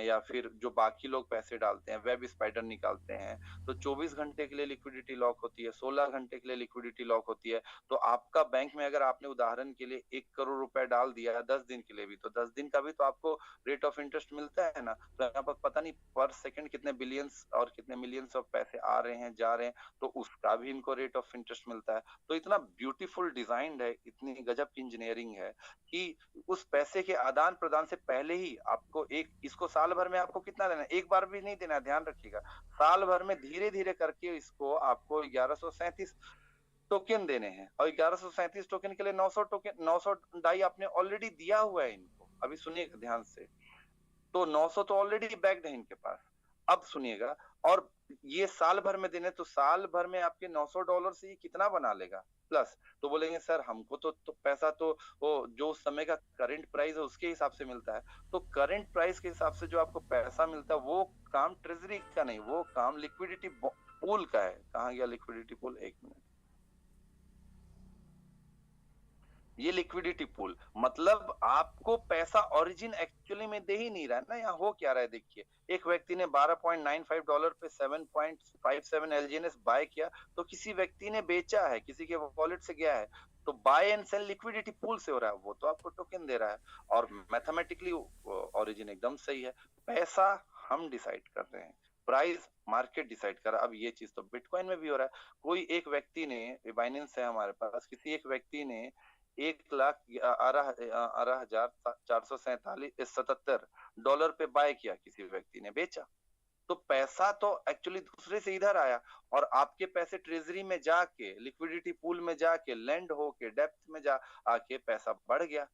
या फिर जो बाकी लोग पैसे डालते हैं, वेब स्पाइडर निकालते हैं, तो 24 घंटे के लिए लिक्विडिटी लॉक होती है, 16 घंटे के लिए लिक्विडिटी लॉक होती है। तो आपका बैंक में अगर आपने उदाहरण के लिए 1 करोड़ रुपए डाल दिया 10 दिन के लिए भी, तो 10 दिन का भी तो आपको रेट ऑफ इंटरेस्ट मिलता है ना। तो यहाँ पर पता नहीं पर सेकंड कितने बिलियंस और कितने मिलियंस ऑफ पैसे आ रहे हैं, जा रहे हैं, तो उसका भी इनको रेट ऑफ इंटरेस्ट मिलता है। तो इतना ब्यूटीफुल डिजाइन है, इतनी गजब की इंजीनियरिंग है कि उस पैसे के आदान प्रदान से पहले ही आपको इसको साल भर में आपको कितना देना है, एक बार भी नहीं देना है, ध्यान रखिएगा। साल भर में धीरे धीरे करके इसको आपको 1137 टोकन देने हैं, और 1137 टोकन के लिए 900 डाई आपने ऑलरेडी दिया हुआ है इनको। अभी सुनिएगा ध्यान से, तो 900 तो ऑलरेडी बैग्ड है इनके पास। अब सुनिएगा, और ये साल भर में देने, तो साल भर में आपके 900 डॉलर से ये कितना बना लेगा प्लस। तो बोलेंगे सर हमको तो पैसा तो वो जो उस समय का करंट प्राइस है उसके हिसाब से मिलता है। तो करंट प्राइस के हिसाब से जो आपको पैसा मिलता है वो काम ट्रेजरी का नहीं, वो काम लिक्विडिटी पूल का है। कहाँ गया लिक्विडिटी पूल? 1 मिनट। ये लिक्विडिटी पूल मतलब आपको पैसा ओरिजिन एक्चुअली में दे ही नहीं रहा है ना। यहाँ हो क्या रहा है देखिए, एक व्यक्ति ने 12.95 डॉलर पे 7.57 एलजीएनएस बाय किया, तो किसी व्यक्ति ने बेचा है, किसी के वॉलेट से गया है, तो buy and sell liquidity pool से हो रहा है, वो तो आपको टोकन दे रहा है। और मैथमेटिकली ओरिजिन एकदम सही है। पैसा हम डिसाइड कर रहे हैं, प्राइस मार्केट डिसाइड कर रहा है। अब ये चीज तो बिटकॉइन में भी हो रहा है। कोई एक व्यक्ति ने, बाइनेंस है हमारे पास, किसी एक व्यक्ति ने 1,11,477 डॉलर पे बाय किया, किसी व्यक्ति ने बेचा, तो पैसा तो एक्चुअली दूसरे से इधर आया, और आपके पैसे ट्रेजरी में जाके, लिक्विडिटी पूल में जाके, लैंड होके, डेप्थ में जा आके पैसा बढ़ गया,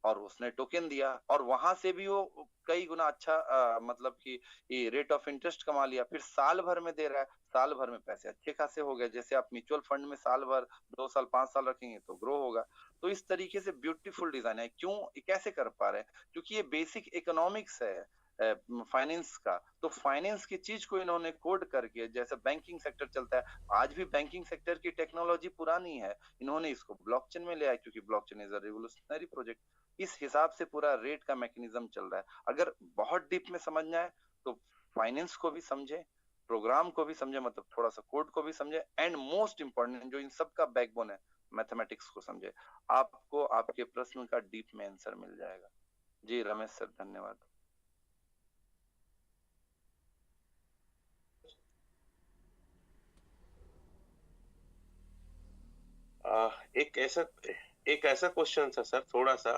और उसने टोकन दिया, और वहां से भी वो कई गुना अच्छा मतलब कि ये रेट ऑफ इंटरेस्ट कमा लिया। फिर साल भर में दे रहा है, साल भर में पैसे अच्छे खासे हो गए। जैसे आप म्यूचुअल फंड में साल भर, 2 साल, 5 साल रखेंगे तो ग्रो होगा। तो इस तरीके से ब्यूटीफुल डिजाइन है। क्यों, कैसे कर पा रहे हैं? क्योंकि ये बेसिक इकोनॉमिक्स है फाइनेंस का। तो फाइनेंस की चीज को इन्होंने कोड करके, जैसे बैंकिंग सेक्टर चलता है, आज भी बैंकिंग सेक्टर की टेक्नोलॉजी पुरानी है, इन्होंने इसको ब्लॉकचेन में ले आया, क्योंकि blockchain is a revolutionary project. इस हिसाब से पूरा रेट का मैकेनिज्म चल रहा है। अगर बहुत डीप में समझना है तो फाइनेंस को भी समझे, प्रोग्राम को भी समझे, मतलब थोड़ा सा कोड को भी समझे, एंड मोस्ट इंपॉर्टेंट जो इन सब का बैकबोन है, मैथमेटिक्स को समझे। आपको आपके प्रश्न का डीप में आंसर मिल जाएगा। जी रमेश सर, धन्यवाद। एक ऐसा क्वेश्चन था सर, थोड़ा सा,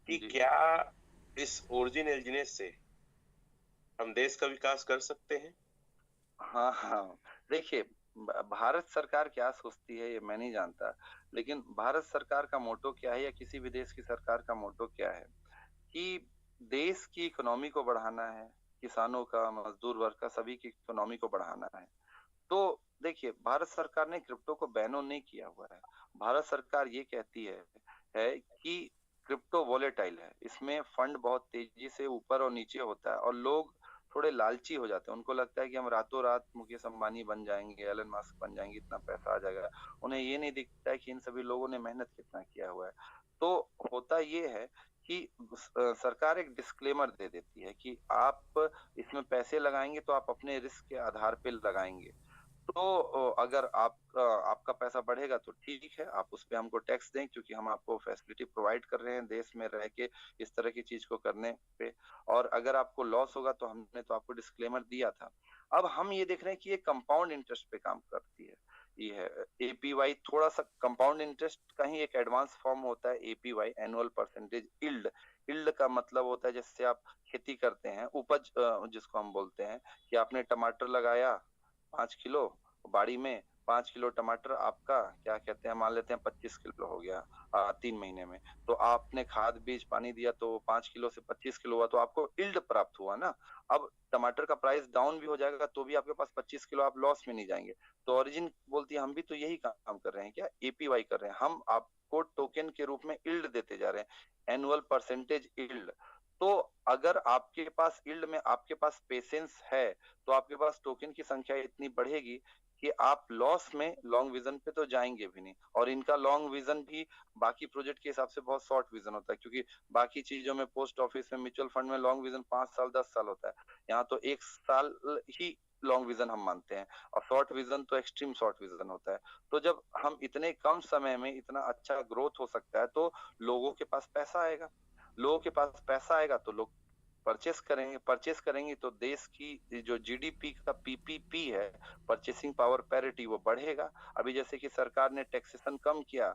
कि क्या इस ओरिजिन एलजीनेस से हम देश का विकास कर सकते हैं? हाँ हाँ, देखिए भारत सरकार क्या सोचती है ये मैं नहीं जानता, लेकिन भारत सरकार का मोटो क्या है, या किसी भी देश की सरकार का मोटो क्या है, कि देश की इकोनॉमी को बढ़ाना है, किसानों का, मजदूर वर्ग का, सभी की इकोनॉमी को बढ़ाना है। तो देखिए, भारत सरकार ने क्रिप्टो को बैन नहीं किया हुआ है। भारत सरकार ये कहती है कि क्रिप्टो वॉलेटाइल है, इसमें फंड बहुत तेजी से ऊपर और नीचे होता है, और लोग थोड़े लालची हो जाते हैं। उनको लगता है कि हम रातों रात मुकेश अंबानी बन जाएंगे, एलन मस्क बन जाएंगे, इतना पैसा आ जाएगा। उन्हें ये नहीं दिखता है कि इन सभी लोगों ने मेहनत कितना किया हुआ है। तो होता ये है कि सरकार एक डिस्क्लेमर दे देती है कि आप इसमें पैसे लगाएंगे तो आप अपने रिस्क के आधार पे लगाएंगे। तो अगर आपका पैसा बढ़ेगा तो ठीक है, आप उस पे हमको टैक्स दें, क्योंकि हम आपको फैसिलिटी प्रोवाइड कर रहे हैं देश में रह के इस तरह की चीज को करने पे। और अगर आपको लॉस होगा तो हमने तो आपको डिस्क्लेमर दिया था। अब हम ये देख रहे हैं कि ये कंपाउंड इंटरेस्ट पे काम करती है। ये है एपीवाई, थोड़ा सा कंपाउंड इंटरेस्ट का ही एक एडवांस फॉर्म होता है APY, annual percentage yield. Yield का मतलब होता है जैसे आप खेती करते हैं, उपज जिसको हम बोलते हैं, कि आपने टमाटर लगाया 5 किलो बाड़ी में, 5 किलो टमाटर आपका क्या कहते हैं, मान लेते हैं 25 किलो हो गया 3 महीने में, तो आपने खाद बीज पानी दिया तो 5 किलो से 25 किलो हुआ, तो आपको यील्ड प्राप्त हुआ ना। अब टमाटर का प्राइस डाउन भी हो जाएगा तो भी आपके पास 25 किलो, आप लॉस में नहीं जाएंगे। तो ओरिजिन बोलती है हम भी तो यही काम कर रहे हैं, क्या एपीवाई कर रहे हैं, हम आपको टोकन के रूप में यील्ड देते जा रहे हैं, एनुअल परसेंटेज यील्ड। तो अगर आपके पास यील्ड में आपके पास पेशेंस है तो आपके पास टोकन की संख्या इतनी बढ़ेगी कि आप लॉस में लॉन्ग विजन पे तो जाएंगे भी नहीं। और इनका लॉन्ग विजन भी बाकी प्रोजेक्ट के हिसाब से बहुत शॉर्ट विजन होता है, क्योंकि बाकी चीजों में पोस्ट ऑफिस में म्यूचुअल फंड में लॉन्ग विजन 5 साल 10 साल होता है, यहाँ तो 1 साल ही लॉन्ग विजन हम मानते हैं, और शॉर्ट विजन तो एक्सट्रीम शॉर्ट विजन होता है। तो जब हम इतने कम समय में इतना अच्छा ग्रोथ हो सकता है तो लोगों के पास पैसा आएगा, लोगों के पास पैसा आएगा तो लोग परचेस करेंगे तो देश की जो जीडीपी का पीपीपी है, परचेसिंग पावर पैरिटी, वो बढ़ेगा। अभी जैसे कि सरकार ने टैक्सेशन कम किया,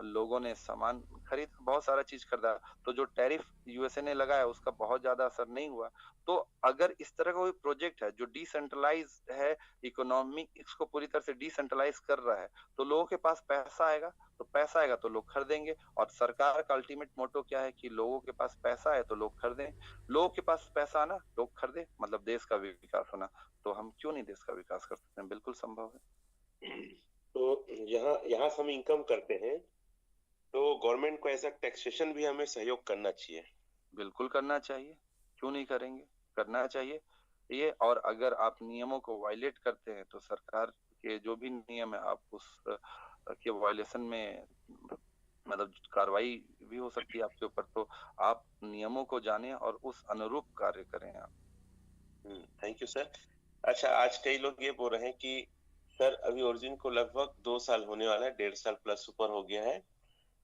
लोगों ने सामान खरीद, बहुत सारा चीज खरीदा, तो जो टैरिफ यूएसए ने लगाया उसका बहुत ज्यादा असर नहीं हुआ। तो अगर इस तरह का कोई प्रोजेक्ट है जो डिसेंट्रलाइज है, इकोनॉमी इसको पूरी तरह से डिसेंट्रलाइज कर रहा है, तो लोगों के पास पैसा आएगा, तो पैसा आएगा तो लोग खरीदेंगे। और सरकार का अल्टीमेट मोटो क्या है कि लोगों के पास पैसा है तो लोग खरीदें, लोगों के पास पैसा आना, लोग खरीदे, मतलब देश का विकास होना। तो हम क्यों नहीं देश का विकास कर सकते हैं, बिल्कुल संभव है। तो यहाँ यहाँ से हम इनकम करते हैं, तो गवर्नमेंट को ऐसा टैक्सेशन भी हमें सहयोग करना चाहिए। बिल्कुल करना चाहिए, क्यों नहीं करेंगे, करना चाहिए ये। और अगर आप नियमों को वायलेट करते हैं तो सरकार के जो भी नियम है आप उस के वायलेशन में मतलब कार्रवाई भी हो सकती है आपके ऊपर। तो आप नियमों को जानें और उस अनुरूप कार्य करें आप। Thank you sir. अच्छा, आज कई लोग ये बोल रहे हैं कि सर अभी ओरिजिन को लगभग 2 साल होने वाला है, 1.5 साल प्लस ऊपर हो गया है,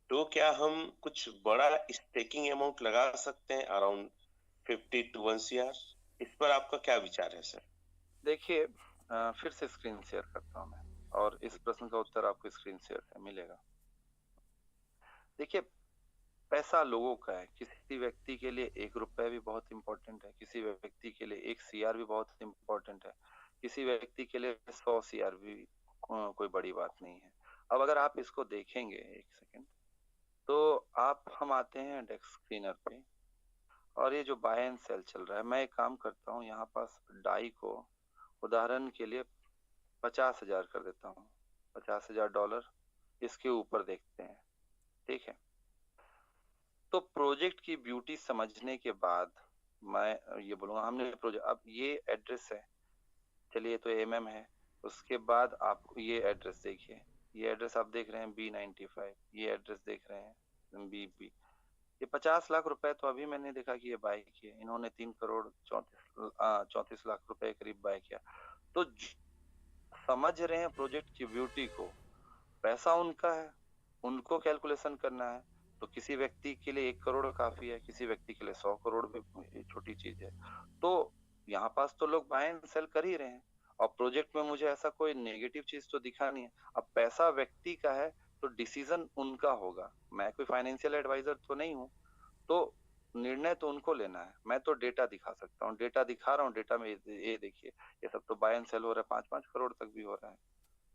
तो क्या हम कुछ बड़ा स्टेकिंग अमाउंट लगा सकते हैं अराउंड 50 to 1 CR? इस पर आपका क्या विचार है सर? देखिए, फिर से स्क्रीन शेयर करता हूँ मैं, और इस प्रश्न का उत्तर आपको स्क्रीन शेयर से मिलेगा। देखिए, पैसा लोगों का है, किसी व्यक्ति के लिए 1 रुपए भी बहुत इंपॉर्टेंट है, किसी व्यक्ति के लिए 1 CR भी बहुत इंपॉर्टेंट है, किसी व्यक्ति के लिए 100 CR भी कोई बड़ी बात नहीं है। अब अगर आप इसको देखेंगे, एक सेकेंड, तो हम आते हैं डेस्क स्क्रीनर पे, और ये जो बाय एंड सेल चल रहा है, मैं एक काम करता हूँ, यहाँ पास डाई को उदाहरण के लिए 50,000 कर देता हूँ, $50,000, इसके ऊपर देखते हैं, ठीक है। तो प्रोजेक्ट की ब्यूटी समझने के बाद मैं ये बोलूंगा, हमने प्रोजेक्ट, अब ये एड्रेस है, चलिए तो एमएम है, उसके बाद आप ये एड्रेस देखिए, ये एड्रेस आप देख रहे हैं B95, ये एड्रेस देख रहे हैं BB, ये 50 लाख रुपए तो अभी मैंने देखा कि ये बाय किए इन्होंने, 3 करोड़ 34 लाख रुपए करीब बाय किया। तो समझ रहे हैं प्रोजेक्ट की ब्यूटी को, पैसा उनका है, उनको कैलकुलेशन करना है। तो किसी व्यक्ति के लिए 1 करोड़ काफी है, किसी व्यक्ति के लिए 100 करोड़ भी छोटी चीज है। तो यहाँ पास तो लोग बाय एंड सेल कर ही रहे हैं, और प्रोजेक्ट में मुझे ऐसा कोई नेगेटिव चीज तो दिखा नहीं है। अब पैसा व्यक्ति का है तो डिसीजन उनका होगा, मैं कोई फाइनेंशियल एडवाइजर तो नहीं हूँ, तो निर्णय तो उनको लेना है। मैं तो डेटा दिखा सकता हूँ, डेटा दिखा रहा हूँ, डेटा में ये देखिए, ये सब तो बाय एंड सेल हो रहा है, 5-5 करोड़ तक भी हो रहा है।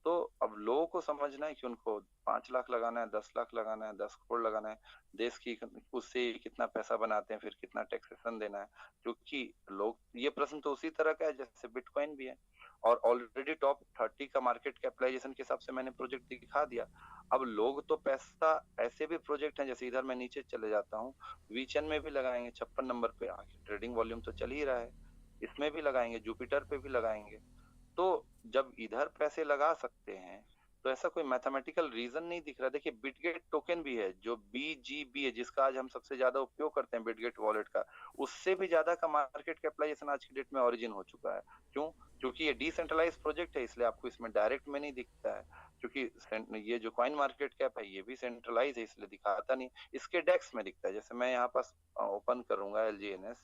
तो अब लोगों को समझना है कि उनको 5 लाख लगाना है, 10 लाख लगाना है, 10 करोड़ लगाना है, देश की उससे कितना पैसा बनाते हैं, फिर कितना टैक्सेशन देना है। क्योंकि लोग, ये प्रश्न तो उसी तरह का है जैसे बिटकॉइन भी है, और ऑलरेडी टॉप 30 का मार्केट कैपिटलाइजेशन के हिसाब से मैंने प्रोजेक्ट दिखा दिया। अब लोग तो पैसा, ऐसे भी प्रोजेक्ट हैं, जैसे इधर मैं नीचे चले जाता हूँ, वीचन में भी लगाएंगे, 56 नंबर पे आके ट्रेडिंग वॉल्यूम तो चल ही रहा है, इसमें भी लगाएंगे, जुपिटर पे भी लगाएंगे। तो जब इधर पैसे लगा सकते हैं तो ऐसा कोई मैथमेटिकल रीजन नहीं दिख रहा। देखिए, बिटगेट टोकन भी है जो BGB है, जिसका आज हम सबसे ज्यादा उपयोग करते हैं, बिटगेट वॉलेट का, उससे भी ज्यादा का मार्केट कैपिटलाइजेशन आज की डेट में ओरिजिन हो चुका है। क्यों? क्योंकि ये डिसेंट्रलाइज प्रोजेक्ट है, इसलिए आपको इसमें डायरेक्ट में नहीं दिखता है। क्योंकि ये जो कॉइन मार्केट कैप है ये भी सेंट्रलाइज है, इसलिए दिखाता नहीं, इसके डेक्स में दिखता है। जैसे मैं यहाँ पास ओपन करूंगा LGNS,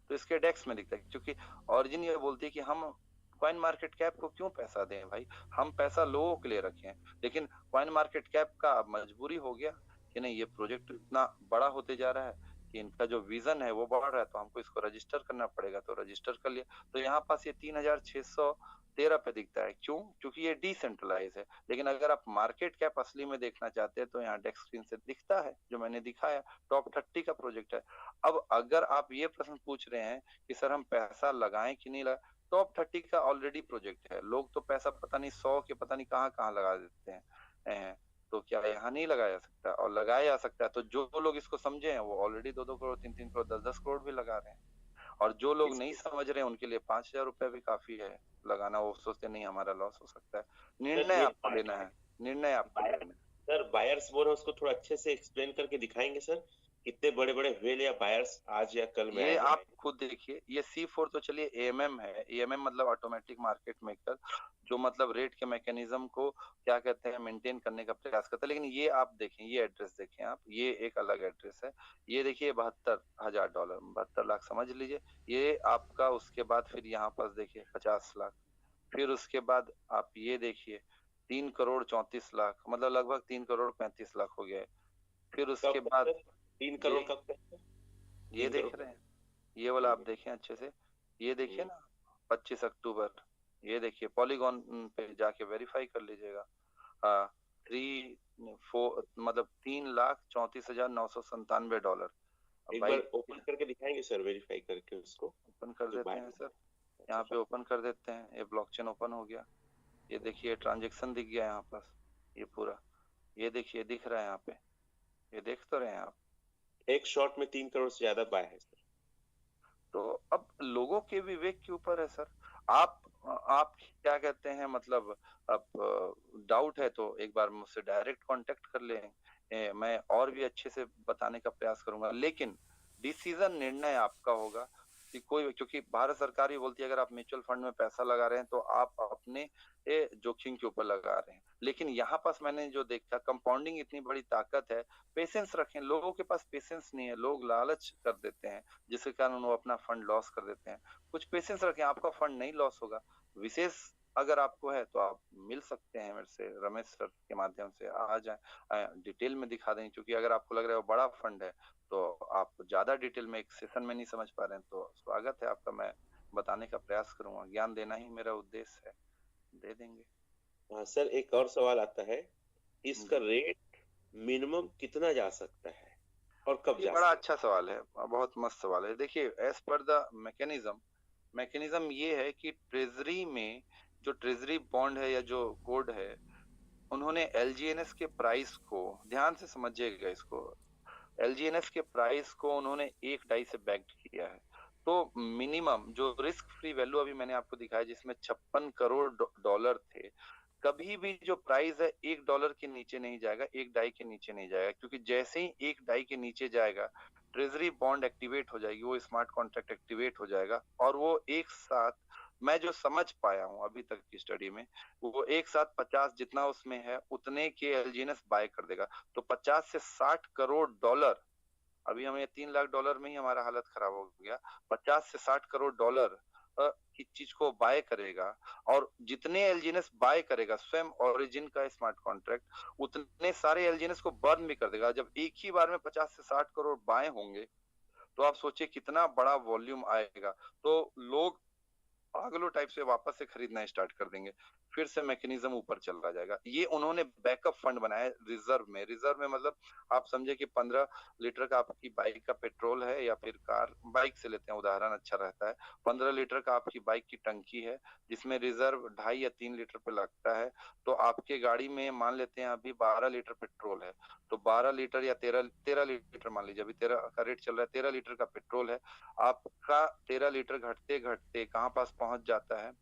तो इसके डेक्स में दिखता है, क्योंकि ओरिजिन ये बोलती है कि हम कॉइन मार्केट कैप को क्यों पैसा दें भाई, हम पैसा लोगों के लिए रखें। लेकिन कॉइन मार्केट कैप का अब मजबूरी हो गया कि नहीं, ये प्रोजेक्ट इतना बड़ा होते जा रहा है कि इनका जो विजन है वो बढ़ रहा है, तो हमको इसको रजिस्टर करना पड़ेगा, तो रजिस्टर कर लिया। तो यहाँ पास ये 3,600 13 पे दिखता है। क्यों? क्योंकि ये डिसेंट्रलाइज है। लेकिन अगर आप मार्केट कैप असली में देखना चाहते हैं तो यहाँ डेस्क स्क्रीन से दिखता है, जो मैंने दिखाया, टॉप 30 का प्रोजेक्ट है। अब अगर आप ये प्रश्न पूछ रहे हैं कि सर हम पैसा लगाएं कि नहीं लगाएं, टॉप 30 का ऑलरेडी प्रोजेक्ट है। लोग तो पैसा पता नहीं 100 के पता नहीं कहाँ कहाँ लगा देते हैं। तो क्या यहाँ नहीं लगाया जा सकता? और लगाया जा सकता है। तो जो लोग इसको समझे हैं वो ऑलरेडी 2-2 करोड़, 3-3 करोड़, 10-10 करोड़ भी लगा रहे हैं। और जो लोग नहीं समझ रहे हैं उनके लिए 5,000 रुपए भी काफी है लगाना। वो सोचते नहीं हमारा लॉस हो सकता है। सर निर्णय ये आपको लेना है, निर्णय आपको बायर लेना है। सर बायर्स बोल रहे हैं, उसको थोड़ा अच्छे से एक्सप्लेन करके दिखाएंगे सर, कितने बड़े बड़े व्हेल या बायर्स आज या कल में ये आएंगे? आप खुद देखिए, ये C4 तो चलिए एएमएम है। एएमएम मतलब ऑटोमेटिक मार्केट मेकर, जो मतलब रेट के मैकेनिज्म को क्या कहते हैं मेंटेन करने का प्रयास करता है। लेकिन ये आप देखें, ये एड्रेस देखें आप, ये एक अलग एड्रेस है। ये देखिए $72,000, 72 लाख समझ लीजिए। ये आपका उसके बाद फिर यहाँ पास देखिए 50 लाख, फिर उसके बाद आप ये देखिए 3,34,00,000, मतलब लगभग 3,35,00,000 हो गया है। फिर उसके कब तक बाद सर? 3 करोड़ कब तक? ये तीन देख करोड़ रहे हैं, ये वाला आप हम्म, देखें अच्छे से, ये देखिए हम्म। ना, 25 अक्टूबर, ये देखिए पॉलीगॉन पे जाके वेरीफाई कर लीजिएगा। हाँ, 3 4 मतलब $3,34,997। अब एक भाई बार ओपन करके दिखाएंगे सर, वेरीफाई करके उसको, ओपन कर जो देते बाय। हैं सर, अच्छा यहाँ पे सर। ओपन कर देते हैं। ये ब्लॉकचेन ओपन हो गया। ये देखिए ट्रांजेक्शन दिख गया यहाँ पास, ये पूरा, ये देखिए दिख रहा है यहाँ पे, ये देख तो रहे हैं आप। एक शॉट में 3 करोड़ से ज्यादा बाय है सर। तो अब लोगों के विवेक के ऊपर है सर। आप क्या कहते हैं, मतलब अब डाउट है तो एक बार मुझसे डायरेक्ट कांटेक्ट कर लें। मैं और भी अच्छे से बताने का प्रयास करूंगा। लेकिन डिसीजन, निर्णय आपका होगा कि कोई, क्योंकि भारत सरकार भी बोलती है अगर आप म्यूचुअल फंड में पैसा लगा रहे हैं तो आप अपने जोखिम के ऊपर लगा रहे हैं। लेकिन यहाँ पास मैंने जो देखा, कंपाउंडिंग इतनी बड़ी ताकत है। पेशेंस रखें, लोगों के पास पेशेंस नहीं है, लोग लालच कर देते हैं जिसके कारण वो अपना फंड लॉस कर देते हैं। कुछ पेशेंस रखें, आपका फंड नहीं लॉस होगा। विशेष अगर आपको है तो आप मिल सकते हैं मेरे से, रमेश सर के माध्यम से आ जाए, डिटेल में दिखा दें। क्योंकि अगर आपको लग रहा है वो बड़ा फंड है तो आप ज्यादा डिटेल में एक सेशन में नहीं समझ पा रहे हैं, तो स्वागत है आपका, मैं बताने का प्रयास करूंगा। ज्ञान देना ही मेरा उद्देश्य है, दे देंगे। हाँ सर, एक और सवाल आता है, इसका जी, रेट मिनिमम कितना जा सकता है और कब ये जा बड़ा सकता अच्छा सवाल है, बहुत मस्त सवाल है। देखिए, as per the mechanism, mechanism ये है कि ट्रेजरी में, जो ट्रेजरी बॉन्ड है या जो कोड है, उन्होंने एलजीएनएस के प्राइस को, ध्यान से समझिएगा इसको, एलजीएनएस के प्राइस को उन्होंने 1 डाई से बैक्ड किया है। तो मिनिमम जो रिस्क फ्री वैल्यू अभी मैंने आपको दिखाया जिसमें 56 करोड़ डॉलर थे, कभी भी जो प्राइस है $1 के नीचे नहीं जाएगा, 1 डाई के नीचे नहीं जाएगा। क्योंकि जैसे ही 1 डाई के नीचे जाएगा ट्रेजरी बॉन्ड एक्टिवेट हो जाएगी, वो स्मार्ट कॉन्ट्रैक्ट एक्टिवेट हो जाएगा, और वो एक साथ, मैं जो समझ पाया हूं अभी तक की स्टडी में, वो एक साथ 50 जितना उसमें है उतने के एलजीएनएस बाय कर देगा। तो 50 से 60 करोड़ डॉलर, अभी हमें $3 लाख में ही हमारा हालत खराब हो गया, 50 से 60 करोड़ डॉलर की चीज को बाय करेगा। और जितने एलजीएनएस बाय करेगा स्वयं ओरिजिन का स्मार्ट कॉन्ट्रैक्ट, उतने सारे एलजीएनएस को बर्न भी कर देगा। जब एक ही बार में 50 से 60 करोड़ बाय होंगे तो आप सोचिए कितना बड़ा वॉल्यूम आएगा। तो लोग पागलों टाइप से वापस से खरीदना स्टार्ट कर देंगे, फिर से मैकेनिज्म ऊपर चला जाएगा। ये उन्होंने बैकअप फंड बनाया रिजर्व में। रिजर्व में मतलब आप समझे कि 15 लीटर का आपकी बाइक का पेट्रोल है, या फिर कार, बाइक से लेते हैं उदाहरण अच्छा रहता है, 15 लीटर का आपकी बाइक की टंकी है जिसमें रिजर्व 2.5 या 3 लीटर पे लगता है। तो आपके गाड़ी में मान लेते हैं अभी 12 लीटर पेट्रोल है, तो 12 लीटर या 13 लीटर मान लीजिए, अभी 13 का रेट चल रहा है, 13 लीटर का पेट्रोल है आपका। 13 लीटर घटते घटते कहाँ पास पहुंच जाता है,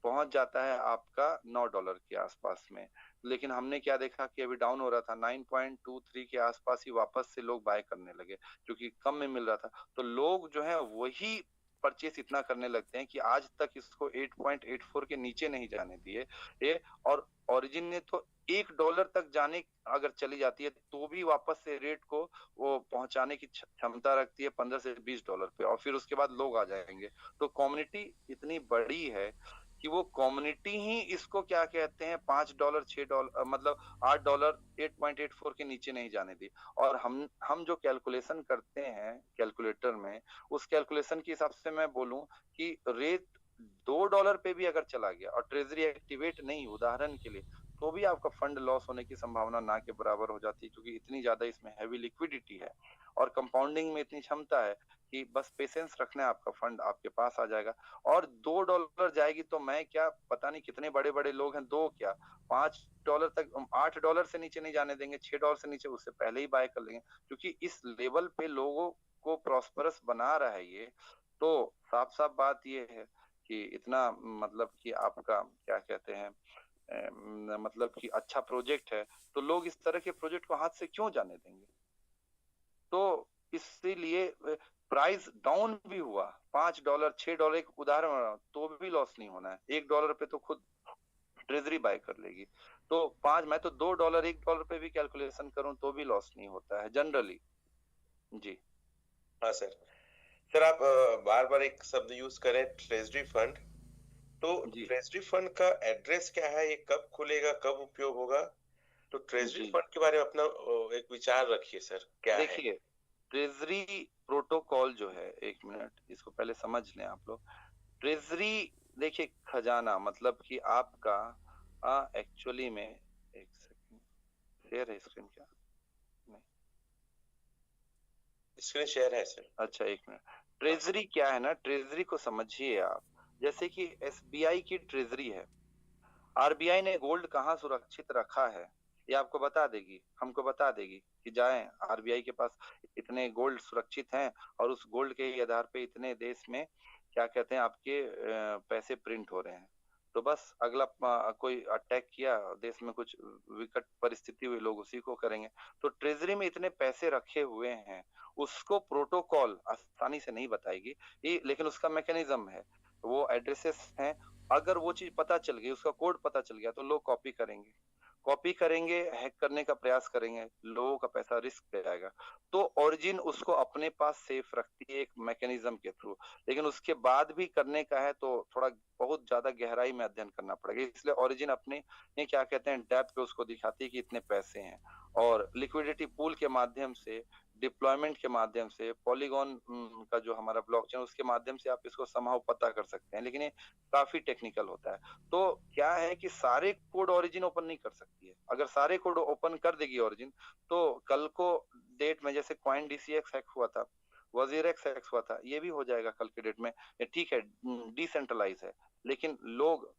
पहुंच जाता है आपका $9 के आसपास में। लेकिन हमने क्या देखा कि अभी डाउन हो रहा था, 9.23 के आसपास ही वापस से लोग बाय करने लगे क्योंकि कम में मिल रहा था। तो लोग जो है वही परचेस इतना करने लगते हैं कि आज तक इसको 8.84 के नीचे नहीं जाने दिए ये। और ओरिजिन ने तो $1 तक जाने अगर चली जाती है तो भी वापस से रेट को वो पहुंचाने की क्षमता रखती है $15 से $20 पे, और फिर उसके बाद लोग आ जाएंगे। तो कम्युनिटी इतनी बड़ी है कि वो कम्युनिटी ही इसको क्या कहते हैं, $5 $6 मतलब $8 8.84 के नीचे नहीं जाने दी। और हम जो कैलकुलेशन करते हैं कैलकुलेटर में, उस कैलकुलेशन के हिसाब से मैं बोलूं कि रेट $2 पे भी अगर चला गया और ट्रेजरी एक्टिवेट नहीं, उदाहरण के लिए, तो भी आपका फंड लॉस होने की संभावना ना के बराबर हो जाती है, क्योंकि इतनी ज्यादा इसमें हैवी लिक्विडिटी है और कंपाउंडिंग में इतनी क्षमता है कि बस पेशेंस रखना है, आपका फंड आपके पास आ जाएगा। और $2 जाएगी तो मैं क्या, पता नहीं कितने बड़े बड़े लोग हैं, दो क्या, $5 तक, $8 से नीचे नहीं जाने देंगे, $6 से नीचे उससे पहले ही बाय कर लेंगे, क्योंकि इस लेवल पे लोगों को प्रॉस्परस बना रहा है ये। तो साफ साफ बात ये है कि इतना, मतलब कि आपका क्या कहते हैं, मतलब कि अच्छा प्रोजेक्ट है, तो लोग इस तरह के प्रोजेक्ट को हाथ से क्यों जाने देंगे। तो इसीलिए प्राइस डाउन भी हुआ, $5 $6, एक उदाहरण बना, तो भी लॉस नहीं होना है। $1 पे तो खुद ट्रेजरी बाय कर लेगी। तो मैं तो $2 $1 पे भी कैलकुलेशन करूं तो भी लॉस नहीं होता है जनरली। जी हाँ सर। सर आप बार बार एक शब्द यूज करें, ट्रेजरी फंड। तो जी ट्रेजरी फंड का एड्रेस क्या है, ये कब खुलेगा, कब उपयोग होगा? तो ट्रेजरी जी फंड के बारे में अपना एक विचार रखिए सर, क्या है? देखिए, ट्रेजरी प्रोटोकॉल जो है, एक मिनट इसको पहले समझ लें आप लोग। ट्रेजरी, देखिए खजाना मतलब कि आपका एक्चुअली में, एक सेकंड, शेयर है स्क्रीन क्या, नहीं, स्क्रीन शेयर है सर। अच्छा एक मिनट। हाँ। ट्रेजरी क्या है ना, ट्रेजरी को समझिए आप, जैसे कि एसबीआई की ट्रेजरी है। आरबीआई ने गोल्ड कहाँ सुरक्षित रखा है, ये आपको बता देगी, हमको बता देगी कि जाएं आरबीआई के पास, इतने गोल्ड सुरक्षित हैं और उस गोल्ड के ही आधार पे इतने देश में क्या कहते हैं आपके पैसे प्रिंट हो रहे हैं। तो बस अगला कोई अटैक किया देश में, कुछ विकट परिस्थिति हुई, लोग उसी को करेंगे। तो ट्रेजरी में इतने पैसे रखे हुए हैं, उसको प्रोटोकॉल आसानी से नहीं बताएगी ये, लेकिन उसका मैकेनिज्म है, वो एड्रेसेस हैं। अगर वो चीज पता चल गई, उसका कोड पता चल गया, तो लोग कॉपी करेंगे, कॉपी करेंगे, हैक करने का प्रयास करेंगे, लोगों का पैसा रिस्क पे जाएगा। तो ओरिजिन उसको अपने पास सेफ रखती है एक मैकेनिज्म के थ्रू, लेकिन उसके बाद भी करने का है तो थोड़ा बहुत ज्यादा गहराई में अध्ययन करना पड़ेगा। इसलिए ओरिजिन अपने ये क्या कहते हैं डेप्थ पे उसको दिखाती है कि इतने पैसे हैं, और लिक्विडिटी पूल के माध्यम से, डिप्लॉयमेंट के माध्यम से, पॉलीगॉन का जो हमारा ब्लॉकचेन, उसके माध्यम से आप इसको संभव पता कर सकते हैं, लेकिन ये काफी टेक्निकल होता है। तो क्या है कि सारे कोड ओरिजिन ओपन नहीं कर सकती है, अगर सारे कोड ओपन कर देगी ओरिजिन, तो कल को डेट में, जैसे कॉइन डीसीएक्स हैक हुआ था, वजीर एक्स हैक हुआ था, ये भी हो जाएगा कल के डेट में। ये ठीक है, डिसेंट्रलाइज है, लेकिन लोग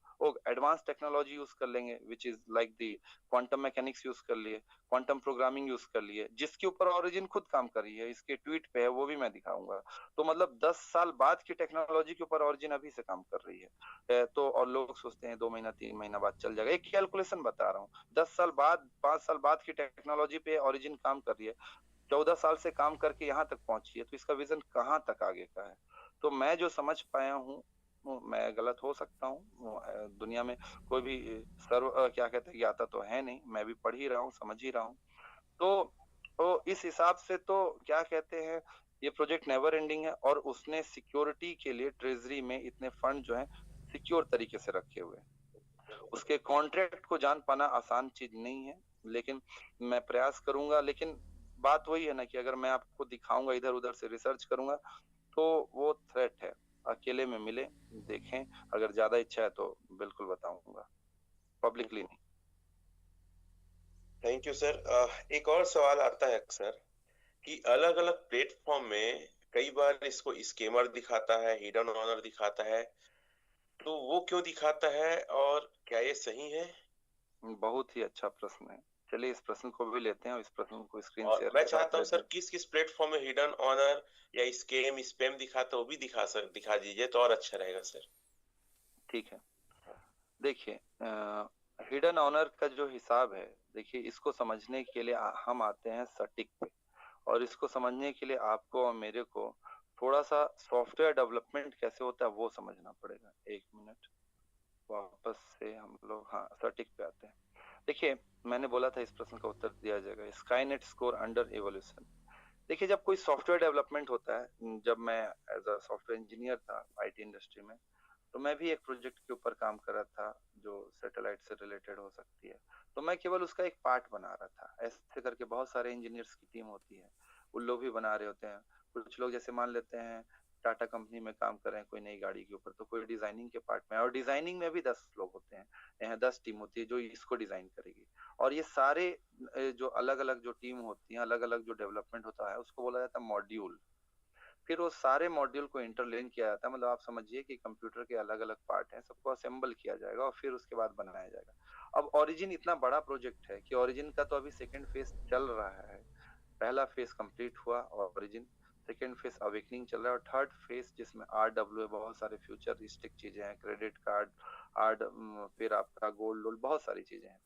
एडवांस टेक्नोलॉजी यूज कर लेंगे, which is like the quantum mechanics use कर लिए, क्वांटम प्रोग्रामिंग यूज कर लिए, जिसके ऊपर ओरिजिन खुद काम कर रही है, इसके ट्वीट पे है, वो भी मैं दिखाऊंगा। तो मतलब 10 साल बाद की टेक्नोलॉजी के ऊपर ओरिजिन अभी से काम कर रही है। तो और लोग सोचते हैं 2 महीना 3 महीना बाद चल जाएगा, एक कैलकुलेशन बता रहा हूँ, 10 साल बाद, 5 साल बाद की टेक्नोलॉजी पे ओरिजिन काम कर रही है, 14 साल से काम करके यहाँ तक पहुंची है, तो इसका विजन कहाँ तक आगे का है। तो मैं जो समझ पाया हूँ, मैं गलत हो सकता हूँ, दुनिया में कोई भी क्या कहते हैं ज्ञाता तो है नहीं, मैं भी पढ़ ही रहा हूँ, समझ ही रहा हूँ। तो इस हिसाब से तो क्या कहते हैं, ये प्रोजेक्ट नेवर एंडिंग है, और उसने सिक्योरिटी के लिए ट्रेजरी में इतने फंड जो है सिक्योर तरीके से रखे हुए हैं। उसके कॉन्ट्रैक्ट को जान पाना आसान चीज नहीं है, लेकिन मैं प्रयास करूंगा। लेकिन बात वही है ना कि अगर मैं आपको दिखाऊंगा, इधर उधर से रिसर्च करूंगा, तो वो थ्रेट है। अकेले में मिले, देखें, अगर ज्यादा इच्छा है तो बिल्कुल बताऊंगा, पब्लिकली नहीं। Thank you sir. एक और सवाल आता है अक्सर कि अलग अलग प्लेटफॉर्म में कई बार इसको स्कैमर दिखाता है, हिडन ऑनर दिखाता है, तो वो क्यों दिखाता है और क्या ये सही है? बहुत ही अच्छा प्रश्न है, चलिए इस प्रश्न को भी लेते हैं और इस प्रश्न को स्क्रीन और शेयर मैं करा चाहता हूँ देते सर, हैं। किस किस प्लेटफॉर्म में हिडन ऑनर या स्कैम स्पैम दिखाता है वो भी दिखा दीजिए तो और अच्छा रहेगा सर। ठीक है, देखिए, हिडन ऑनर का जो हिसाब है, देखिए इसको समझने के लिए हम आते हैं सटिक पे, और इसको समझने के लिए आपको और मेरे को थोड़ा सा सॉफ्टवेयर डेवलपमेंट कैसे होता है वो समझना पड़ेगा। एक मिनट, वापस से हम लोग हाँ सटिक पे आते हैं। देखिए, मैंने बोला था इस प्रश्न का उत्तर दिया जाएगा, स्काईनेट स्कोर अंडर एवोल्यूशन। देखिए, जब कोई सॉफ्टवेयर डेवलपमेंट होता है, जब मैं एज अ सॉफ्टवेयर इंजीनियर था आईटी इंडस्ट्री में, तो मैं भी एक प्रोजेक्ट के ऊपर काम कर रहा था जो सैटेलाइट से रिलेटेड हो सकती है। तो मैं केवल उसका एक पार्ट बना रहा था, ऐसे करके बहुत सारे इंजीनियर्स की टीम होती है, उन लोग भी बना रहे होते हैं। कुछ लोग जैसे मान लेते हैं टाटा कंपनी में काम कर रहे हैं कोई नई गाड़ी के ऊपर, तो कोई डिजाइनिंग के पार्ट में, और डिजाइनिंग में भी 10 लोग होते हैं, 10 टीम होती है जो इसको डिजाइन करेगी। और ये सारे जो अलग अलग जो टीम होती है, अलग अलग जो डेवलपमेंट होता है, उसको बोला जाता है मॉड्यूल। फिर वो सारे मॉड्यूल को इंटरलिंक किया जाता है, मतलब आप समझिए कि कंप्यूटर के अलग अलग पार्ट हैं, सबको असेंबल किया जाएगा और फिर उसके बाद बनाया जाएगा। अब ओरिजिन इतना बड़ा प्रोजेक्ट है कि ओरिजिन का तो अभी सेकेंड फेज चल रहा है। पहला फेज कंप्लीट हुआ ओरिजिन, सेकेंड फेज अवेकनिंग चल रहा है, और थर्ड फेज जिसमें RW बहुत सारे फ्यूचरिस्टिक चीजें हैं, क्रेडिट कार्ड, आर फिर आपका गोल्ड लोन, बहुत सारी चीजें हैं,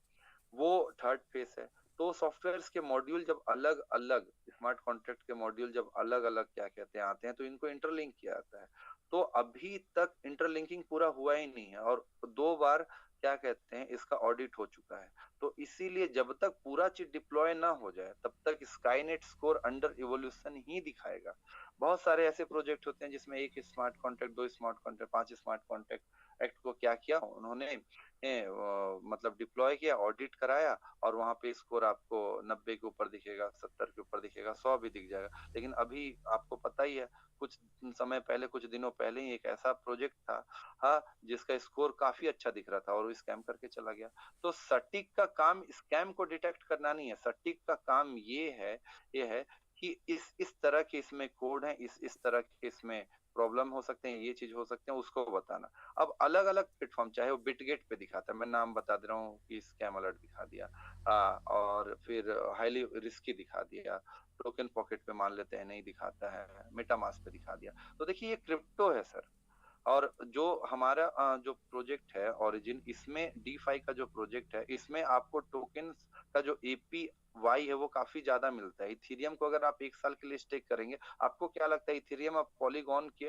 वो थर्ड फेज है। तो सॉफ्टवेयर के मॉड्यूल जब अलग अलग, स्मार्ट कॉन्ट्रैक्ट के मॉड्यूल जब अलग अलग क्या कहते हैं आते हैं, तो इनको इंटरलिंक किया जाता है। तो अभी तक इंटरलिंकिंग पूरा हुआ ही नहीं है, और 2 बार क्या कहते हैं इसका ऑडिट हो चुका है। तो इसीलिए जब तक पूरा चीज डिप्लॉय ना हो जाए तब तक स्काईनेट स्कोर अंडर इवोल्यूशन ही दिखाएगा। बहुत सारे ऐसे प्रोजेक्ट होते हैं जिसमें 1 smart contract, 2 smart contract, 5 smart contract act को क्या किया उन्होंने, मतलब डिप्लॉय किया, ऑडिट कराया, और वहां पे स्कोर आपको 90 के ऊपर दिखेगा, 70 के ऊपर दिखेगा, 100 भी दिख जाएगा। लेकिन अभी आपको पता ही है, कुछ समय पहले, कुछ दिनों पहले ही एक ऐसा प्रोजेक्ट था, हाँ, जिसका स्कोर काफी अच्छा दिख रहा था और वो स्कैम करके चला गया। तो सटीक का काम स्कैम को डिटेक्ट करना नहीं है, सटीक का काम ये है कि इस तरह के इसमें कोड है, इस तरह के इसमें प्रॉब्लम हो सकते हैं, ये चीज हो सकते हैं, उसको बताना। अब अलग अलग प्लेटफॉर्म, चाहे वो बिटगेट पे दिखाता है, मैं नाम बता दे रहा हूँ कि स्कैम अलर्ट दिखा दिया, और फिर हाईली रिस्की दिखा दिया, टोकन पॉकेट पे मान लेते हैं नहीं दिखाता है, मेटामास्क पे दिखा दिया। तो देखिए ये क्रिप्टो है सर। और जो हमारा जो प्रोजेक्ट है ओरिजिन, इसमें DeFi का जो प्रोजेक्ट है, इसमें आपको टोकन का जो APY है वो काफी ज्यादा मिलता है। इथेरियम को अगर आप 1 साल के लिए स्टेक करेंगे, आपको क्या लगता है इथेरियम आप पॉलीगॉन के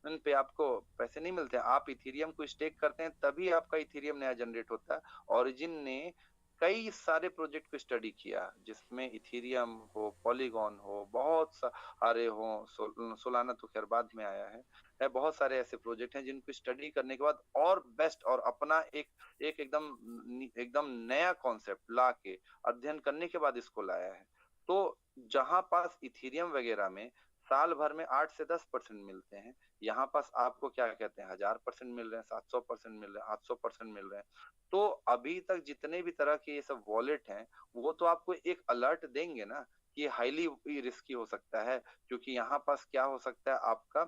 उन पे आपको पैसे नहीं मिलते हैं, आप इथेरियम को स्टेक करते हैं तभी आपका इथेरियम नया जनरेट होता है। ओरिजिन ने कई सारे प्रोजेक्ट को स्टडी किया जिसमें इथेरियम हो, पॉलीगॉन हो, बहुत सारे हो, सोलाना तो खैर बाद में आया है, बहुत सारे ऐसे प्रोजेक्ट हैं जिनको स्टडी करने के बाद और बेस्ट और अपना एक एकदम नया कॉन्सेप्ट ला के अध्ययन करने के बाद इसको लाया है। तो जहां पास इथेरियम वगैरह में साल भर में 8 से 10% मिलते हैं, यहाँ पास आपको क्या कहते हैं 1000% मिल रहे हैं, 700% मिल रहे हैं, 800% मिल रहे हैं। तो अभी तक जितने भी तरह के ये सब वॉलेट हैं, वो तो आपको एक अलर्ट देंगे ना कि हाईली रिस्की हो सकता है, क्योंकि यहाँ पास क्या हो सकता है आपका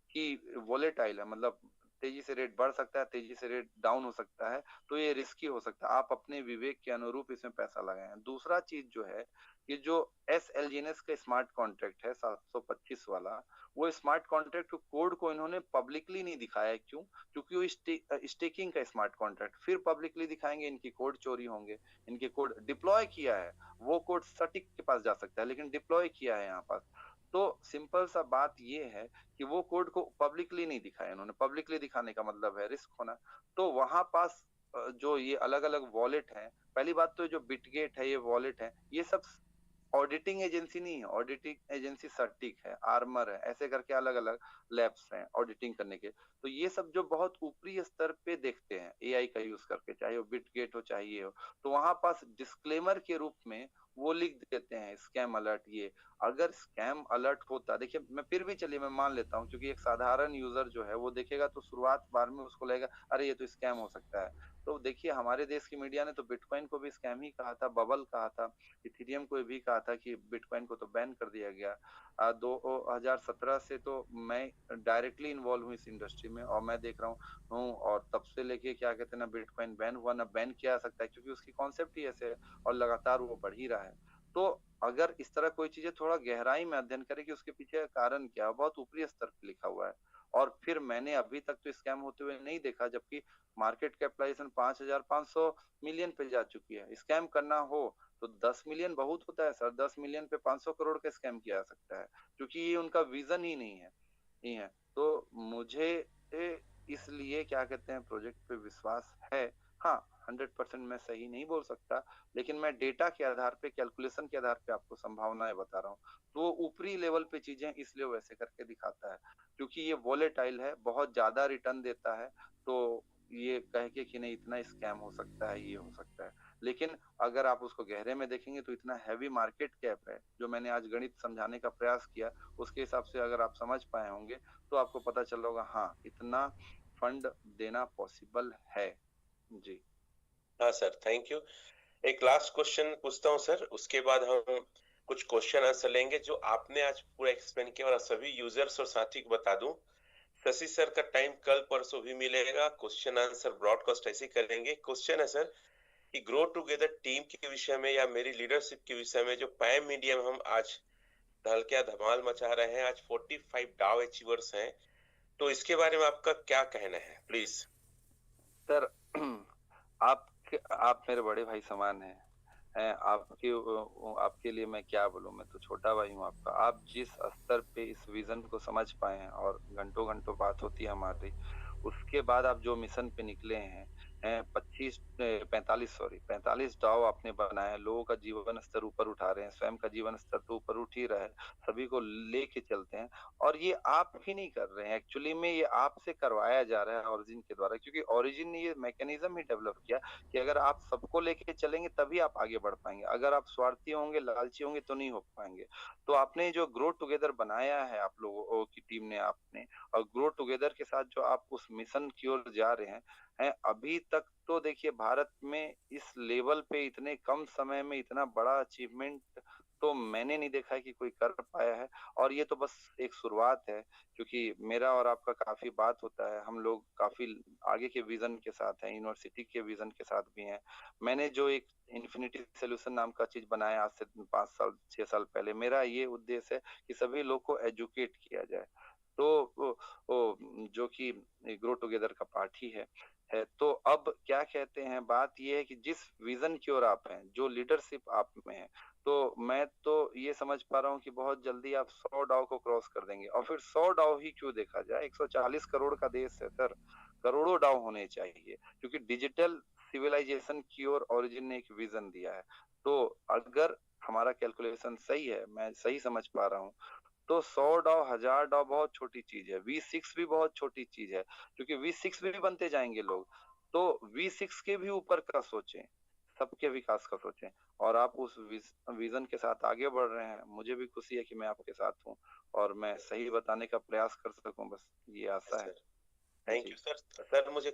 कि वोलेटाइल है, मतलब तेजी से रेट बढ़ सकता है, तेजी से रेट डाउन हो सकता है, तो ये रिस्की हो सकता है। आप अपने विवेक के अनुरूप इसमें पैसा लगाएं। दूसरा चीज जो है, ये जो SLGNS का स्मार्ट कॉन्ट्रैक्ट है 725 वाला, वो स्मार्ट कॉन्ट्रैक्ट कोड को इन्होंने पब्लिकली नहीं दिखाया है। क्यों? क्योंकि वो स्टेकिंग का स्मार्ट कॉन्ट्रैक्ट, फिर पब्लिकली दिखाएंगे इनकी कोड चोरी होंगे। इनके कोड डिप्लॉय किया है, वो कोड सटिक के पास जा सकता है, लेकिन डिप्लॉय किया है यहाँ पास। तो सिंपल सा बात ये है कि वो कोड को पब्लिकली नहीं दिखाया इन्होंने, पब्लिकली दिखाने का मतलब है रिस्क होना। तो वहां पास जो ये अलग अलग वॉलेट हैं, पहली बात तो जो बिटगेट है, ये वॉलेट है, ये सब ऑडिटिंग एजेंसी नहीं है, ऑडिटिंग एजेंसी सर्टिक है, आर्मर है, ऐसे करके अलग अलग लैब्स हैं ऑडिटिंग करने के। तो ये सब जो बहुत ऊपरी स्तर पे देखते हैं AI का यूज करके, चाहे वो बिटगेट हो चाहे ये हो, तो वहां पास डिस्क्लेमर के रूप में वो लिख देते हैं स्कैम अलर्ट। ये अगर स्कैम अलर्ट होता, देखिए मैं फिर भी, चलिए मैं मान लेता हूँ, क्योंकि एक साधारण यूजर जो है वो देखेगा तो शुरुआत बार में उसको लगेगा अरे ये तो स्कैम हो सकता है। तो देखिए हमारे देश की मीडिया ने तो बिटकॉइन को भी स्कैम ही कहा था, बबल कहा था, इथेरियम को भी कहा था कि बिटकॉइन को तो बैन कर दिया गया। 2017 से तो मैं डायरेक्टली इन्वॉल्व हूँ इस इंडस्ट्री में, और मैं देख रहा हूँ, और तब से लेके क्या कहते हैं ना बिटकॉइन बैन हुआ ना बैन किया जा सकता है, क्योंकि उसकी कॉन्सेप्ट ही ऐसे है और लगातार वो बढ़ ही रहा है। तो अगर इस तरह कोई चीजें थोड़ा गहराई में अध्ययन करें कि उसके पीछे का कारण क्या है, बहुत ऊपरी स्तर पर लिखा हुआ है। और फिर मैंने अभी तक तो स्कैम होते हुए नहीं देखा, जबकि मार्केट कैपिटलाइजेशन 5,500 मिलियन पे जा चुकी है। स्कैम करना हो तो 10 मिलियन बहुत होता है सर, 10 मिलियन पे 500 करोड़ का स्कैम किया जा सकता है, क्योंकि ये उनका विजन ही नहीं है। तो मुझे इसलिए क्या कहते हैं प्रोजेक्ट पे विश्वास है। हाँ, 100% मैं सही नहीं बोल सकता, लेकिन मैं डेटा के आधार पे, कैलकुलेशन के आधार पे आपको संभावनाएं बता रहा हूँ। तो ऊपरी लेवल पे चीजें इसलिए वैसे करके दिखाता है क्योंकि ये वोलेटाइल है, बहुत ज्यादा रिटर्न देता है। तो ये कह के कि नहीं इतना स्कैम हो सकता है, ये हो सकता है, लेकिन अगर आप उसको गहरे में देखेंगे तो इतना हैवी मार्केट कैप है, जो मैंने आज गणित समझाने का प्रयास किया, उसके हिसाब से अगर आप समझ पाए होंगे, तो आपको पता चला होगा हाँ, इतना फंड देना पॉसिबल है। जी। हाँ सर, थैंक यू। एक लास्ट क्वेश्चन पूछता हूँ सर, उसके बाद हम कुछ क्वेश्चन आंसर लेंगे जो आपने आज पूरा एक्सप्लेन किया, और सभी यूजर्स और साथी को बता दूं, शशि सर का टाइम कल परसों भी मिलेगा, क्वेश्चन आंसर ब्रॉडकास्ट ऐसे ही करेंगे। क्वेश्चन है सर कि ग्रो टुगेदर टीम के विषय में या मेरी लीडरशिप के विषय में, जो पैम मीडिया में हम आज धमाल धमाल मचा रहे हैं, आज 45 डाउ अचीवर्स हैं, तो इसके बारे में आपका क्या कहना है प्लीज? सर आप आप मेरे बड़े भाई समान हैं। आपके लिए मैं क्या बोलूँ, मैं तो छोटा भाई हूँ आपका। आप जिस स्तर पे इस विज़न को समझ पाए हैं और घंटों-घंटों बात होती है हमारी, उसके बाद आप जो मिशन पे निकले हैं, 45 दाव आपने बनाए हैं, लोगों का जीवन स्तर ऊपर उठा रहे हैं, स्वयं का जीवन स्तर तो ऊपर उठ ही रहा है, सभी को लेके चलते हैं। और ये आप ही नहीं कर रहे हैं, एक्चुअली में ये आपसे करवाया जा रहा है ओरिजिन के द्वारा, क्योंकि ओरिजिन ने ये मैकेनिज़्म ही डेवलप किया कि अगर आप सबको लेके चलेंगे तभी आप आगे बढ़ पाएँगे। अगर आप स्वार्थी होंगे, लालची होंगे तो नहीं हो पाएँगे। तो आपने जो ग्रो टुगेदर बनाया है आप लोगों की टीम ने आपने, और ग्रो टुगेदर के साथ जो आप उस मिशन की ओर जा रहे हैं, अभी तक तो देखिए भारत में इस लेवल पे इतने कम समय में इतना बड़ा अचीवमेंट तो मैंने नहीं देखा है कि कोई कर पाया है। और ये तो बस एक शुरुआत है, क्योंकि मेरा और आपका काफ़ी बात होता है, हम लोग काफ़ी आगे के विज़न के साथ हैं, यूनिवर्सिटी के विज़न के साथ भी हैं। मैंने जो एक इन्फिनिटी सॉल्यूशन नाम का चीज़ बनाया आज से 5 साल 6 साल पहले, मेरा ये उद्देश्य है कि सभी लोग को एजुकेट किया जाए। तो वो जो कि ग्रो टुगेदर का पार्ट ही है। तो अब क्या कहते हैं, बात ये है कि जिस विज़न की ओर आप हैं, जो लीडरशिप आप में है, तो मैं तो ये समझ पा रहा हूँ कि बहुत जल्दी आप 100 डाव को क्रॉस कर देंगे। और फिर 100 डाव ही क्यों देखा जाए, 140 करोड़ का देश है सर, करोड़ों डाव होने चाहिए, क्योंकि डिजिटल सिविलाइजेशन की ओर ओरिजिन ने एक विज़न दिया है। तो अगर हमारा कैलकुलेशन सही है, मैं सही समझ पा रहा हूँ, तो 100 डॉ 1000 डॉ बहुत छोटी चीज़ है, V6 भी बहुत छोटी चीज़ है, क्योंकि V6 में भी बनते जाएँगे लोग। तो V6 के भी ऊपर का सोचें, सबके विकास का सोचें, और आप उस विज़न के साथ आगे बढ़ रहे हैं। मुझे भी खुशी है कि मैं आपके साथ हूँ और मैं सही बताने का प्रयास कर सकूँ, बस ये आशा है। सर थैंक जी। You sir. सर मुझे